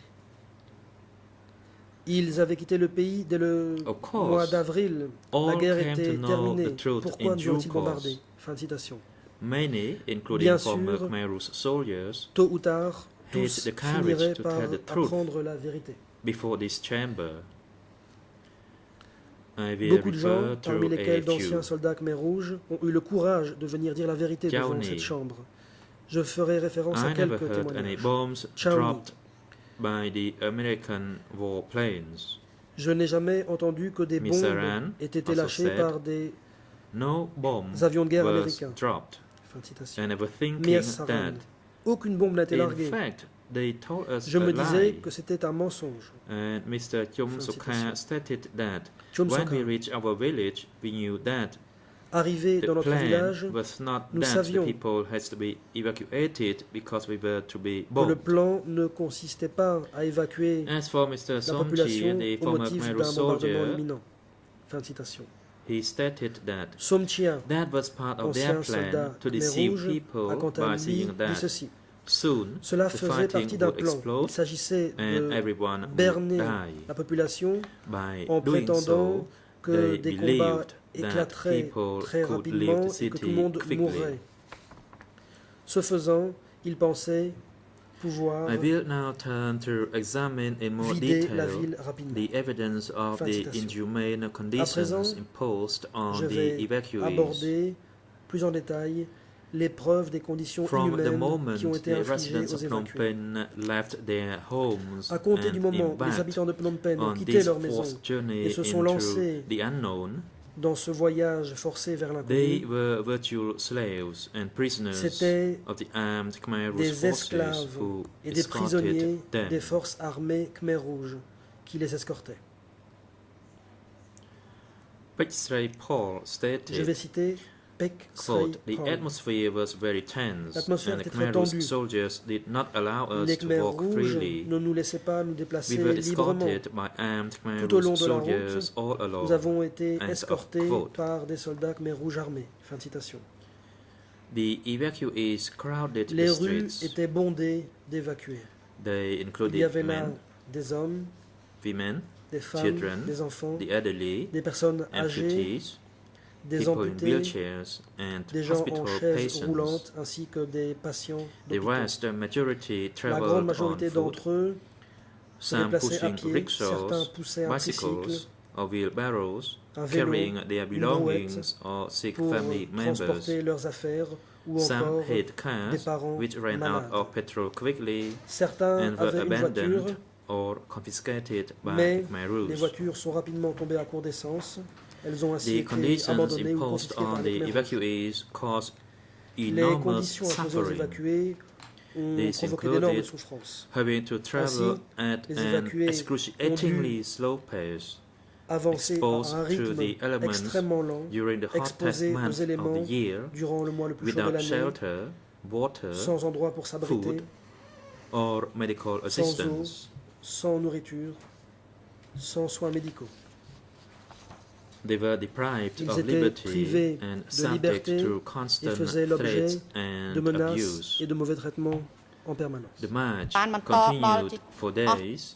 Ils avaient quitté le pays dès le Of course, mois d'avril. La all guerre came to était know terminée. the truth Pourquoi in nous due ont-ils bombardé? course. Fin de citation. Many, including Bien former sûr, Khmer Rouge soldiers, Tôt ou tard, had tous the courage finiraient to par tell the truth apprendre la vérité. before this chamber. I will Beaucoup de gens, refer parmi to a lesquels few. d'anciens soldats Khmer Rouges, ont eu le courage de venir dire la vérité devant Jauni. cette chambre. Je ferai référence à I never quelques heard any témoignages. bombs Jauni. dropped by the American warplanes. Je n'ai jamais entendu que des Miss bombes Saran aient été also lâchées said, par des No bomb avions de guerre was américains. dropped. Fin de citation. I never thinking Mia Saran. that. Aucune bombe n'a été In larguée. fact, they told us Je a me disais lie. que c'était un mensonge. And Mr. Chum Fin de Sukha citation. stated that Chum when Sokha. we reached our village, we knew that Arrivé the dans notre plan village, was not nous that the savions people has to be evacuated because we were to be que le bombed. plan ne consistait pas à évacuer As for Mr. la Somchi, population the au former motif Khmer d'un Rouge bombardement soldier, imminent. Fin de citation. he stated that Somchia, that was part of their ancien soldat plan to Khmer deceive Rouge, a people quant à by lui saying dit that ceci. soon Cela the faisait fighting partie d'un would plan. Il explode s'agissait and de everyone would berner die. la population By en doing prétendant so, que they des combats believed that éclateraient people très could rapidement leave the et que tout le city monde quickly. mourrait. Ce faisant, il pensait pouvoir I will now turn to examine in more vider la detail ville rapidement. the evidence of Fin de the citation. inhumane conditions présent, imposed on Je the vais evacuees. aborder plus en détail les preuves des conditions From the inhumaines moment qui ont été the infligées residents aux of Phnom évacués. Penh left their homes À compter du and moment où les embarked habitants de Phnom Penh ont on quitté this leur maison forced journey et se sont into lancés the unknown, dans ce voyage forcé vers they l'inconnu, were virtual slaves and prisoners c'étaient of the armed Khmer Rouge des forces esclaves who et des prisonniers escorted them. des forces armées Khmer Rouge qui les escortaient. Pechsray Paul Je stated, vais citer Pek Srey quote, the Paul. atmosphere was very tense, L'atmosphère and the était très Khmer Rouge tendue. soldiers did not allow us Les to Khmer walk Rouges freely. ne nous laissaient pas nous déplacer We were librement. escorted by armed Khmer Tout au Rouge long de la soldiers route, all along. Nous avons été End of escortés quote. par des soldats Khmer Rouges armés. Fin de citation. The evacuees crowded Les the rues streets. étaient bondées d'évacués. They Il y included avait là men, des hommes, women, des femmes, children, des enfants, the elderly, des personnes âgées, amputees, des people in amputés, wheelchairs, and des gens en hospital chaises patients. roulantes ainsi que des patients The d'hôpitaux. vast majority La traveled grande on majorité foot, d'entre eux se some déplaçaient à pushing pied, certains rickshaws, poussaient un tricycle, bicycles, or wheelbarrows, un vélo, carrying their une brouette belongings or sick pour family members. transporter leurs affaires ou Some encore had des cars parents which ran malades. out of petrol quickly Certains and were avaient une voiture, abandoned or confiscated by mais Khmer les Rouge. voitures sont rapidement tombées à court d'essence. Elles ont ainsi The été conditions abandonnées ou imposed confisquées par on les the Khmer Rouges. evacuees caused Les enormous conditions imposées aux suffering, évacués ont This provoqué d'énormes included souffrances. having to travel at les an évacués excruciatingly slow pace, Avancer à exposed un to rythme the elements extrêmement lent during the hottest exposés aux months of éléments the year, durant le mois le plus chaud de without l'année, shelter, water, sans endroit pour s'abriter, food, or medical sans eau, assistance. sans nourriture, sans soins médicaux. They were deprived Ils of étaient liberty privés and de subject liberté to et constant faisaient l'objet threats and de menaces abuse. et de mauvais traitements en permanence. The march បានបន្តដល់ continued for days,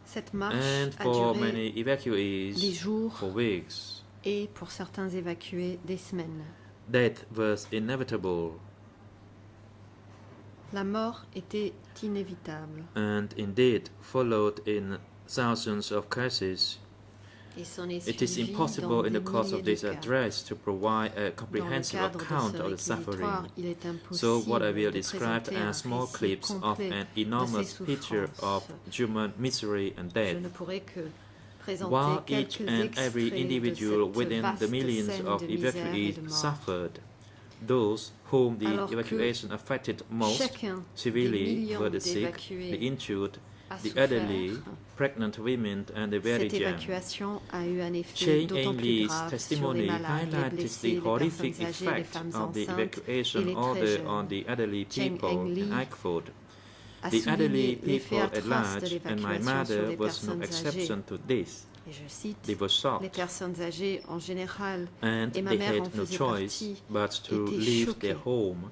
Cette marche and a for duré many des evacuees jours for weeks. et pour certains évacués des semaines. Death was inevitable, La mort était inévitable and indeed followed in thousands of cases. et s'en est It is suivi impossible dans in des the course of milliers this de cas. address to provide a Dans le comprehensive cadre de account ce of the suffering. réquisitoire, il est impossible So what I will de describe présenter un are small récit clips of complet an de enormous ces picture of souffrances. human misery and Je death. ne pourrai que présenter While each quelques and every extraits individual de cette within vaste the millions scène of de misère et evacuees de mort. suffered, those whom the Alors que evacuation affected most Chacun des severely millions were the sick, d'évacués the injured, a the souffert. elderly, pregnant women, and the very Cette young. évacuation a eu un effet Jane d'autant plus Ainley's grave sur les testimony malades, les highlighted blessés, the les horrific personnes âgées, les effect femmes of the enceintes et evacuation les très order on jeunes. the elderly Jane people Ainley in Eichford. a The elderly souligné l'effet people at atroce de large, and my l'évacuation sur mother les was no personnes âgées. exception to this. Et je cite, They were les shocked, personnes âgées en général and et ma they mère en had no faisait choice partie, but to étaient leave their choquées home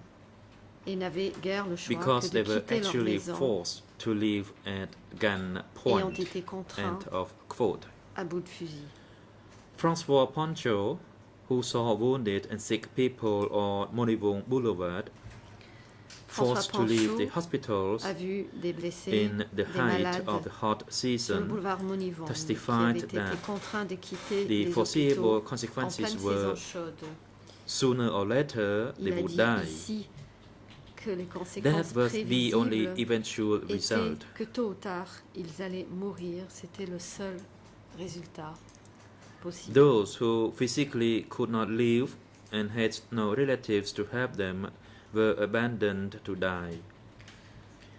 et n'avaient guère le choix because que they de were quitter leur actually maison forced to leave at et ont gunpoint été contraints and of quote. à bout de fusil. Francois Poncho, who saw wounded and sick people on Monivong Boulevard, forced to leave the hospitals A vu des blessés, in the des height malades of the hot sur le season, boulevard Monivong qui testified avaient été that contraints de quitter the les foreseeable hôpitaux en consequences pleine were saison chaude. sooner or later Il they a would dit die. ici que les That conséquences was the only prévisibles eventual étaient result. que tôt ou tard, ils allaient mourir. C'était le seul résultat possible. Those who physically could not live and had no relatives to help them were abandoned to die.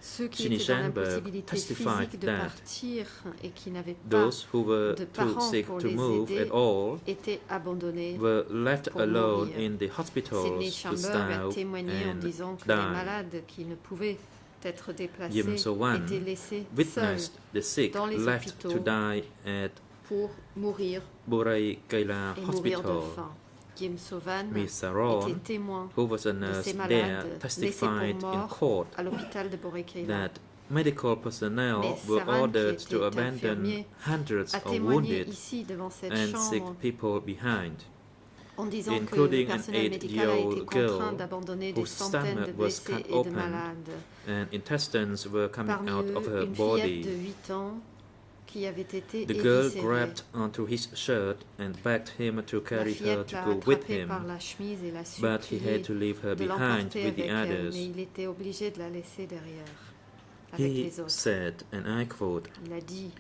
Ceux qui Ginny étaient dans Sandberg l'impossibilité testified physique de that partir et qui n'avaient pas Those who were de too parents sick pour to les move aider at all étaient abandonnés. were left pour alone mourir. in the Sidney hospitals to Chamberg a starve témoigné en and disant que les die. malades qui ne pouvaient être déplacés Yim So-wan étaient laissés seuls Witnessed the sick dans les left to hôpitaux die at pour mourir Burai Kaila et mourir de Hospital. faim. Kim Sovan Miss était Saron, témoin who was a de nurse ces there, malades laissés testified pour in morts court à l'hôpital de Boré-Keila. that medical personnel Mais were Saran, ordered qui to était abandon infirmier, hundreds a of témoigné wounded ici devant cette and sick chambre people behind, en disant que le including an personnel médical a été 8-year-old contraint girl d'abandonner des whose centaines de stomach was blessés cut et de open malades. and intestines were coming Parmi out of eux, her une fillette body. de 8 ans qui avait été The girl éviscérée. grabbed onto his shirt and begged him to La carry her fillette to l'a go with attrapée him, par la chemise et l'a but he supplié had to leave her de behind l'emporter with the avec elle, others. mais il était obligé de la laisser derrière, avec He les autres. said, and I quote, Il a dit,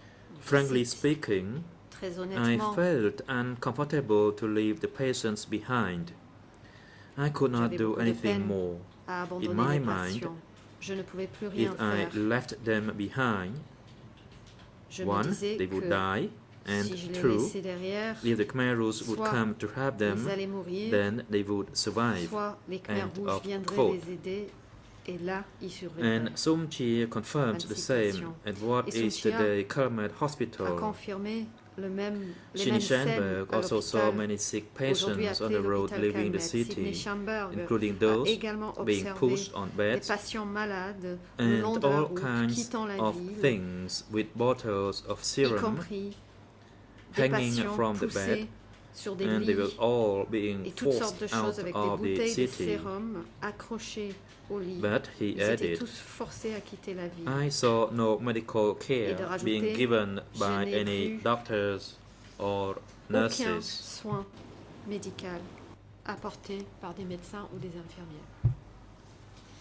je "Frankly cite, speaking, très I honnêtement, felt uncomfortable to leave the patients behind. I could not J'avais do beaucoup de anything peine more. à abandonner my les mind, patients. Je ne pouvais plus rien If I faire. left them behind, Je me one, disais they would que die, and si je les two, laissais derrière, if the Khmer Rouge would soit come to help them, ils allaient mourir, then they would survive. soit les Khmer End rouges of viendraient quote. les aider, et là, ils survivraient. And Sum Chi confirmed the same at what Et Sum is Chia today Khmer A Hospital. confirmé les Shinny mêmes scènes Shanberg à also saw l'hôpital, many sick aujourd'hui patients on appelé the road l'hôpital leaving the Calmette. Sidney city, Chamberg including a those également being observé pushed on des beds patients malades le long and de la all route, kinds quittant la of ville, things with bottles of y serum compris des hanging patients from the poussés bed, sur des and they were lits all being et toutes sortes de forced choses out avec des of the bouteilles de city. sérum accrochées au lit. But he Ils étaient added, tous forcés à quitter la ville. I saw no medical care de rajouter, being given je by n'ai any vu doctors or Aucun nurses. soin médical apporté par des médecins ou des infirmières.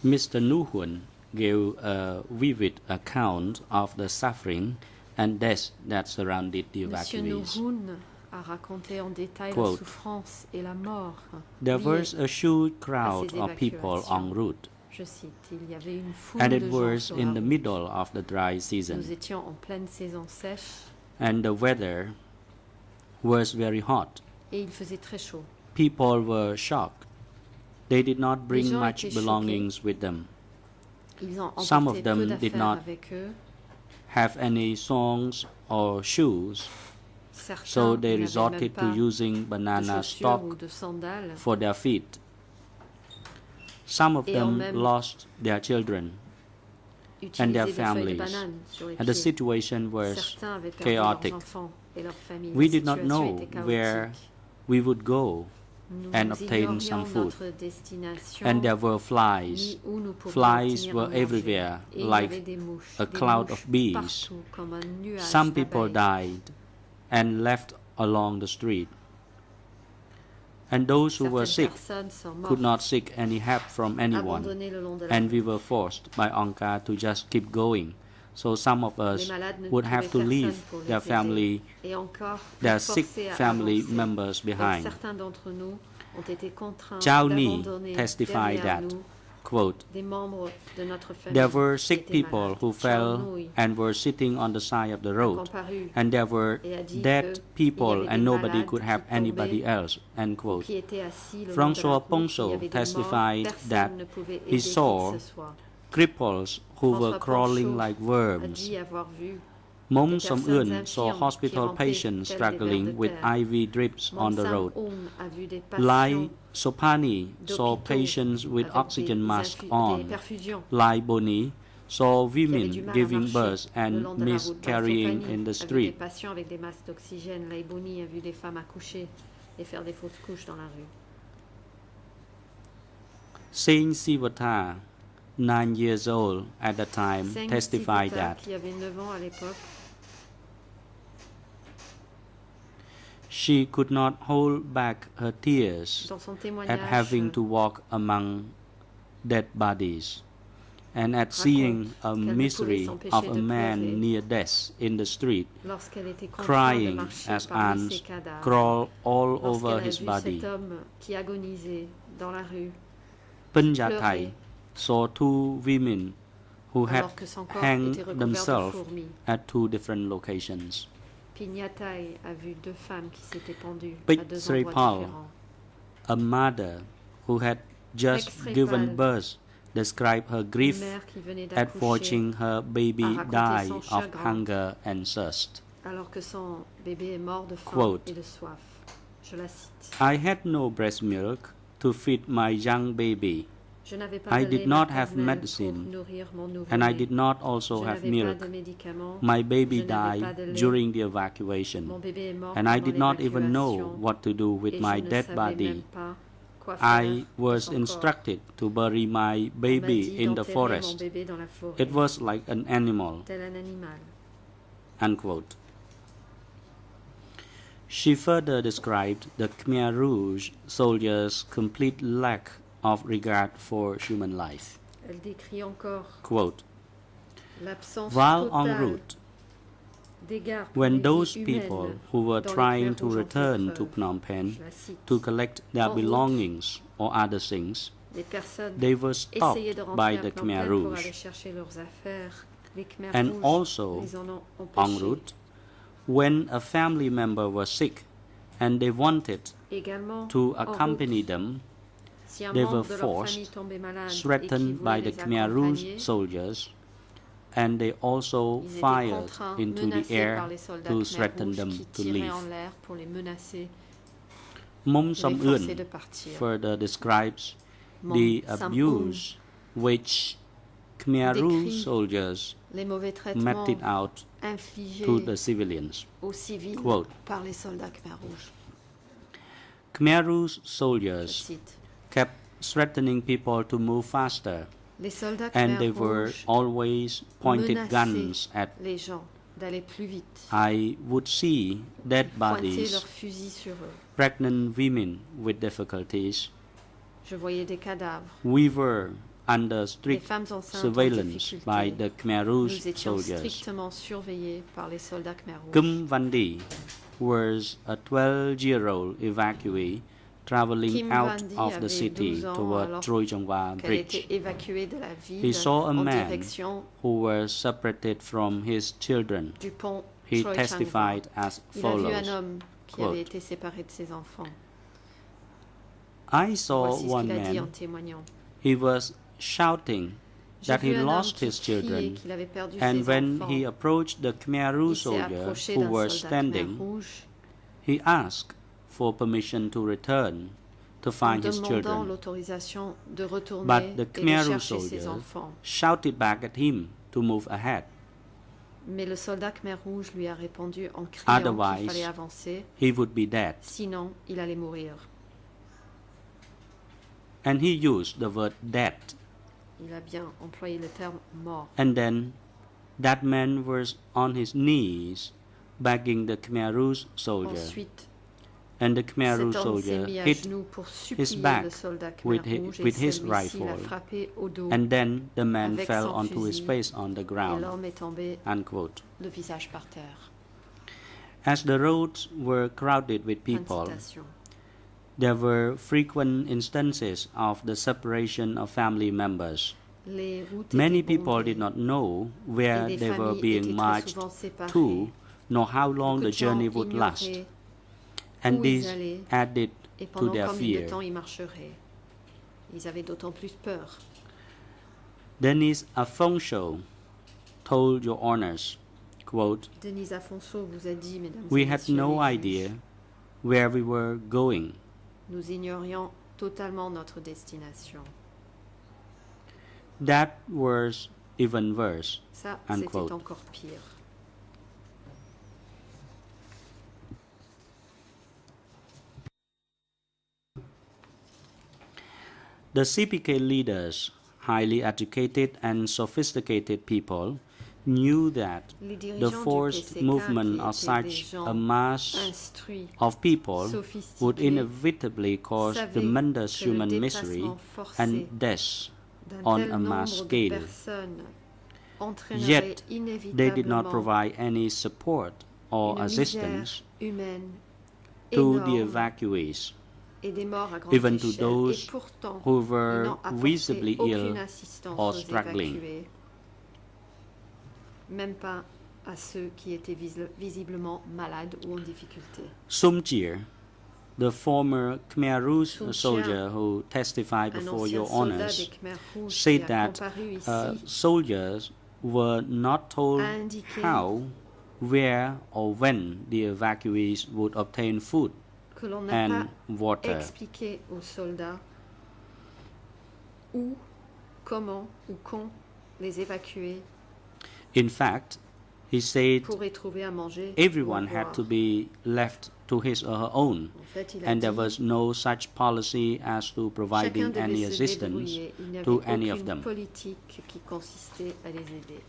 Mr. Nuhun gave a vivid account of the suffering and death that surrounded the Monsieur evacuees. Nuhun a raconté en détail la Quote, souffrance et la mort. There liées was a huge crowd ces of people en évacuations. route, Je cite, il y avait une foule and de it gens was sur in la the route. middle of the dry season, Nous étions en pleine saison sèche and the weather was very hot. et il faisait très chaud. People were shocked. They did not bring gens much étaient belongings with them, Ils ont Some of emporté them peu did d'affaires not avec eux. have any songs or shoes, Certains so they n'avaient resorted même to pas using de banana chaussures ou stalk de sandales. for their feet. Some of Et ont them même lost their children, Utiliser and their des feuilles de families, banane sur les and the pieds. situation was Certains avaient perdu chaotic. leurs enfants et leurs familles. We La did not situation know était where chaotique. we would go, Nous and obtain ignorions some food. notre destination, and there were ni flies. où nous pourrions Flies obtenir were à manger. everywhere, Et il y like avait des mouches, a des cloud mouches of bees. partout, comme un nuage Some people d'abeilles. died and left along the street, and those who were Certaines sick personnes sont could mortes, not seek any help from anyone, abandonnées le long de la and route. we were forced by Angkar to just keep going. So some of us Les malades ne would have to trouvaient leave personne pour their les family, aider. Et encore, their nous sick forcer à family avancer. members Et behind. certains d'entre nous ont été contraints Zhao Ni d'abandonner testified derrière that, nous Quote, des membres de notre famille there were qui sick étaient people malades. who Charles fell Nouy and were sitting on the side of the a road, comparu and there were et a dit dead que il y people avait and des nobody malades could have qui anybody tombaient, else. End quote. qui étaient assis le long de la François route, il y Ponceau avait des testified morts, personne that ne pouvait he aider saw qui que ce soit. Cripples who were François crawling Ponceau like a worms. dit avoir vu Mom des Som personnes Eun saw infirmes hospital qui rampaient patients tels des struggling vers de with terre. IV drips on the Mom road. Sam-Eun a vu des Lai patients Sopani saw d'hôpitaux patients with avec oxygen des masks des on. perfusions Lai Boni saw qui avaient women du mal à giving marcher birth le and long de la route. miscarrying Sopani in the a vu des street. patients avec des masques d'oxygène. Laiboni a vu des femmes accoucher et faire des fausses couches dans la rue. Saint Sivata, 9 years old at the time, Seng testified Sivata, that qui avait 9 ans à l'époque, she could not hold back her tears dans son at témoignage, having to walk among dead bodies and at seeing a qu'elle ne misery pouvait of s'empêcher a de man pleurer near death in the street, lorsqu'elle était contrainte de crying marcher as parmi ants ses cadavres, crawl all lorsqu'elle over a his vu body. cet homme qui agonisait dans la rue, Panjathai saw two women who had alors que son corps hanged était recouvert de themselves fourmis. at two different locations. Pignatai a vu 2 femmes qui s'étaient pendues Pik à 2 Sri endroits Pal, différents. a mother who had just Pik Sri given Pal, birth, described her Une grief mère qui venait at d'accoucher watching her baby a raconté die son of chagrin. hunger and thirst. alors que son bébé est mort de faim Quote, et de soif. Je la cite. I had no breast milk to feed my young baby, Je n'avais pas I de did lait not have maternel medicine, pour nourrir mon and nouveau-né. I did not also Je have n'avais milk. pas de médicaments. My baby Je n'avais pas died de lait. during the Mon evacuation, bébé est mort and I pendant did not even know l'évacuation what to do with et my je ne dead savais body. même pas quoi I faire de was son corps. instructed to bury my On m'a baby dit in the d'enterrer forest. mon bébé dans la forêt, It was like an animal. tel un animal. Unquote. She further described the Khmer Rouge soldiers' complete lack of regard for human life. Elle décrit encore Quote, l'absence while en totale route, d'égard pour when les those vies people humaines who were dont les trying Khmer to Rouges ont fait return to preuve. Phnom Penh Je la cite. to collect their En route, belongings or other things, Les personnes they were stopped essayaient de rentrer by à the Phnom Khmer Penh pour Rouge. aller chercher leurs affaires. Les Khmer And Rouges also, les en ont en empêchés. route, when a family member was sick and they wanted Également, to en accompany route, them, si un they membre were de leur forced, famille tombait malade et qu'ils threatened by voulaient the les Khmer Rouge accompagner, soldiers, and they also ils étaient fired contraints, into the menacés air par les soldats to Khmer threaten Rouges them qui to tiraient leave. en l'air pour les menacer, Mom les Som forcer de Eun partir. further describes Mom the Sam-eun abuse which Khmer Rouge décrit soldiers les mauvais traitements meted out infligés to the civilians. aux civils Quote, par les soldats Khmer Rouges. Khmer Rouge Je soldiers cite. kept threatening people to move faster, Les soldats and Khmer they were Rouges always pointed menaçaient guns at. les gens d'aller plus vite, I would see dead pointer bodies, leurs fusils sur eux. pregnant women with difficulties. Je voyais des cadavres, We were under des strict femmes enceintes en surveillance by difficulté. the Khmer Rouge Nous étions soldiers. strictement surveillés par les soldats Khmer Rouges. Kum Vandi was a 12-year-old evacuee traveling Kim out Van Die of the avait city 12 ans toward alors Trojongwa qu'elle Bridge. était évacuée de la ville He saw a en man direction who was separated from his children. du pont He Choi testified Chang-wa. as Il a vu un follows. homme qui Quote, avait été séparé de ses enfants. I saw Voici ce one qu'il a dit en man. témoignant. He was shouting J'ai that vu he un homme lost qui his criait children, qu'il avait perdu and ses when enfants. he approached the Khmer Il Rouge s'est soldiers approché who d'un were soldat Khmer standing, Rouge he asked for permission to return to en find his demandant children. l'autorisation de retourner But the et de Khmer Rouge chercher ses soldiers enfants. shouted back at him to move ahead. Mais le soldat Khmer Rouge lui a répondu en criant qu'il Otherwise, fallait avancer, he would be dead. sinon il allait mourir. And he used the word dead. Il a bien employé le terme mort. And then that man was on his knees begging the Khmer Rouge soldier. Ensuite, And the Khmer cet Rouge homme s'est soldier mis à hit, genoux pour supplier back le soldat Khmer with hi- Rouge et with his celui-ci l'a rifle. frappé au dos and then the man Avec fell son onto his fusil, face on the et ground. l'homme est tombé Unquote. le visage par terre. As the roads were crowded with Fin de people, citation. There were frequent instances of the separation of family members. Les routes Many étaient people bondées. did not know where Et les they were familles being étaient très marched souvent séparées. to, nor how long Beaucoup the de gens journey would last, ignoraient and où ils this allaient added et to pendant their combien de fear. temps ils marcheraient. Ils avaient d'autant plus peur. Denis Afonso told Your Honors, quote, Denis Afonso vous a dit, mesdames "We et had messieurs no les idea juges, where we were going. nous ignorions totalement notre destination. That was even worse." Ça, Unquote. c'était encore pire. The CPK leaders, highly educated and sophisticated people, knew that Les the dirigeants du forced PCK, movement qui of étaient des such gens a mass instruits, of people sophistiqués, would inevitably cause savaient tremendous que le human misery déplacement forcé and deaths d'un on tel a mass nombre de scale. personnes entraînerait Yet, they did not inévitablement provide any support or une assistance misère humaine to the énorme evacuees, et des morts à grande even to échelle. those Et pourtant, who ils were n'ont apporté visibly ill aucune assistance or aux struggling. évacués, même pas à ceux qui étaient visiblement malades ou en difficulté. Sumjir, the former Khmer Rouge Sumjir, soldier who testified Un before ancien Your soldat Honors, des Khmers rouges said qui a that comparu ici soldiers were not told a indiqué how, where, or when the evacuees would obtain food que l'on n'a and pas water. expliqué aux soldats où, comment ou quand les évacués In fact, he said pourraient trouver à manger. everyone ou à had to boire. be left to his or her own, En fait, il a and there dit, was no such policy as to chacun providing devait any se assistance débrouiller. Il n'y avait to any of aucune them. politique qui consistait à les aider.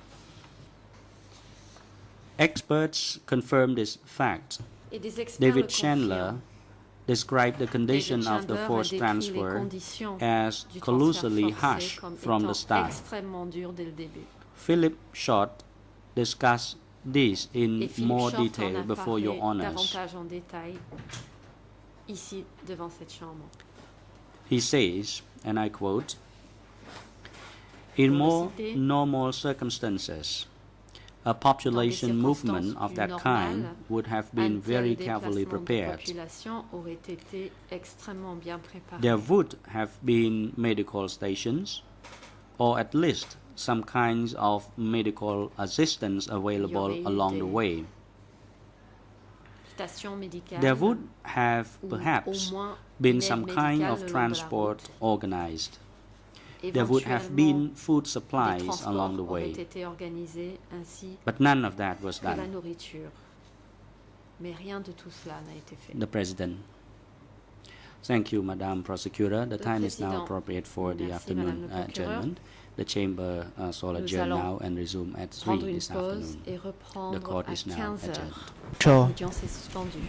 Experts confirmed this fact. Et des experts David le Chandler confirment. described the condition David of the Chandler a forced décrit les transfer conditions as du transfert colossally forcé harsh comme from the étant start. extrêmement dur dès le début. Philip Short discussed this in Et Philippe more Short en detail a before parlé Your Honors. davantage en détail ici devant cette chambre. He says, and I quote, "In Pour le more citer, normal circumstances, a Dans des population movement circonstances of plus that kind normales, would have un been tel very carefully déplacement de prepared. population aurait été extrêmement bien préparé. There would have been medical stations, or at least some kinds of medical assistance available eu along des the way. Station médicale. There would have ou perhaps au moins been une some aide kind médicale of le long de la transport route. organized. There would have been food Des supplies transports along the auraient way, été organisés ainsi but none of that was que la done. nourriture. Mais rien de tout cela n'a été fait. The President. Thank you, Madam Prosecutor. The Le time is now Président. appropriate for the Merci, afternoon Madame le procureur. adjournment. The chamber shall Nous adjourn allons now and resume at 3 Prendre une this pause afternoon. et The reprendre court à is now 15 adjourned. heures. L'audience est suspendue.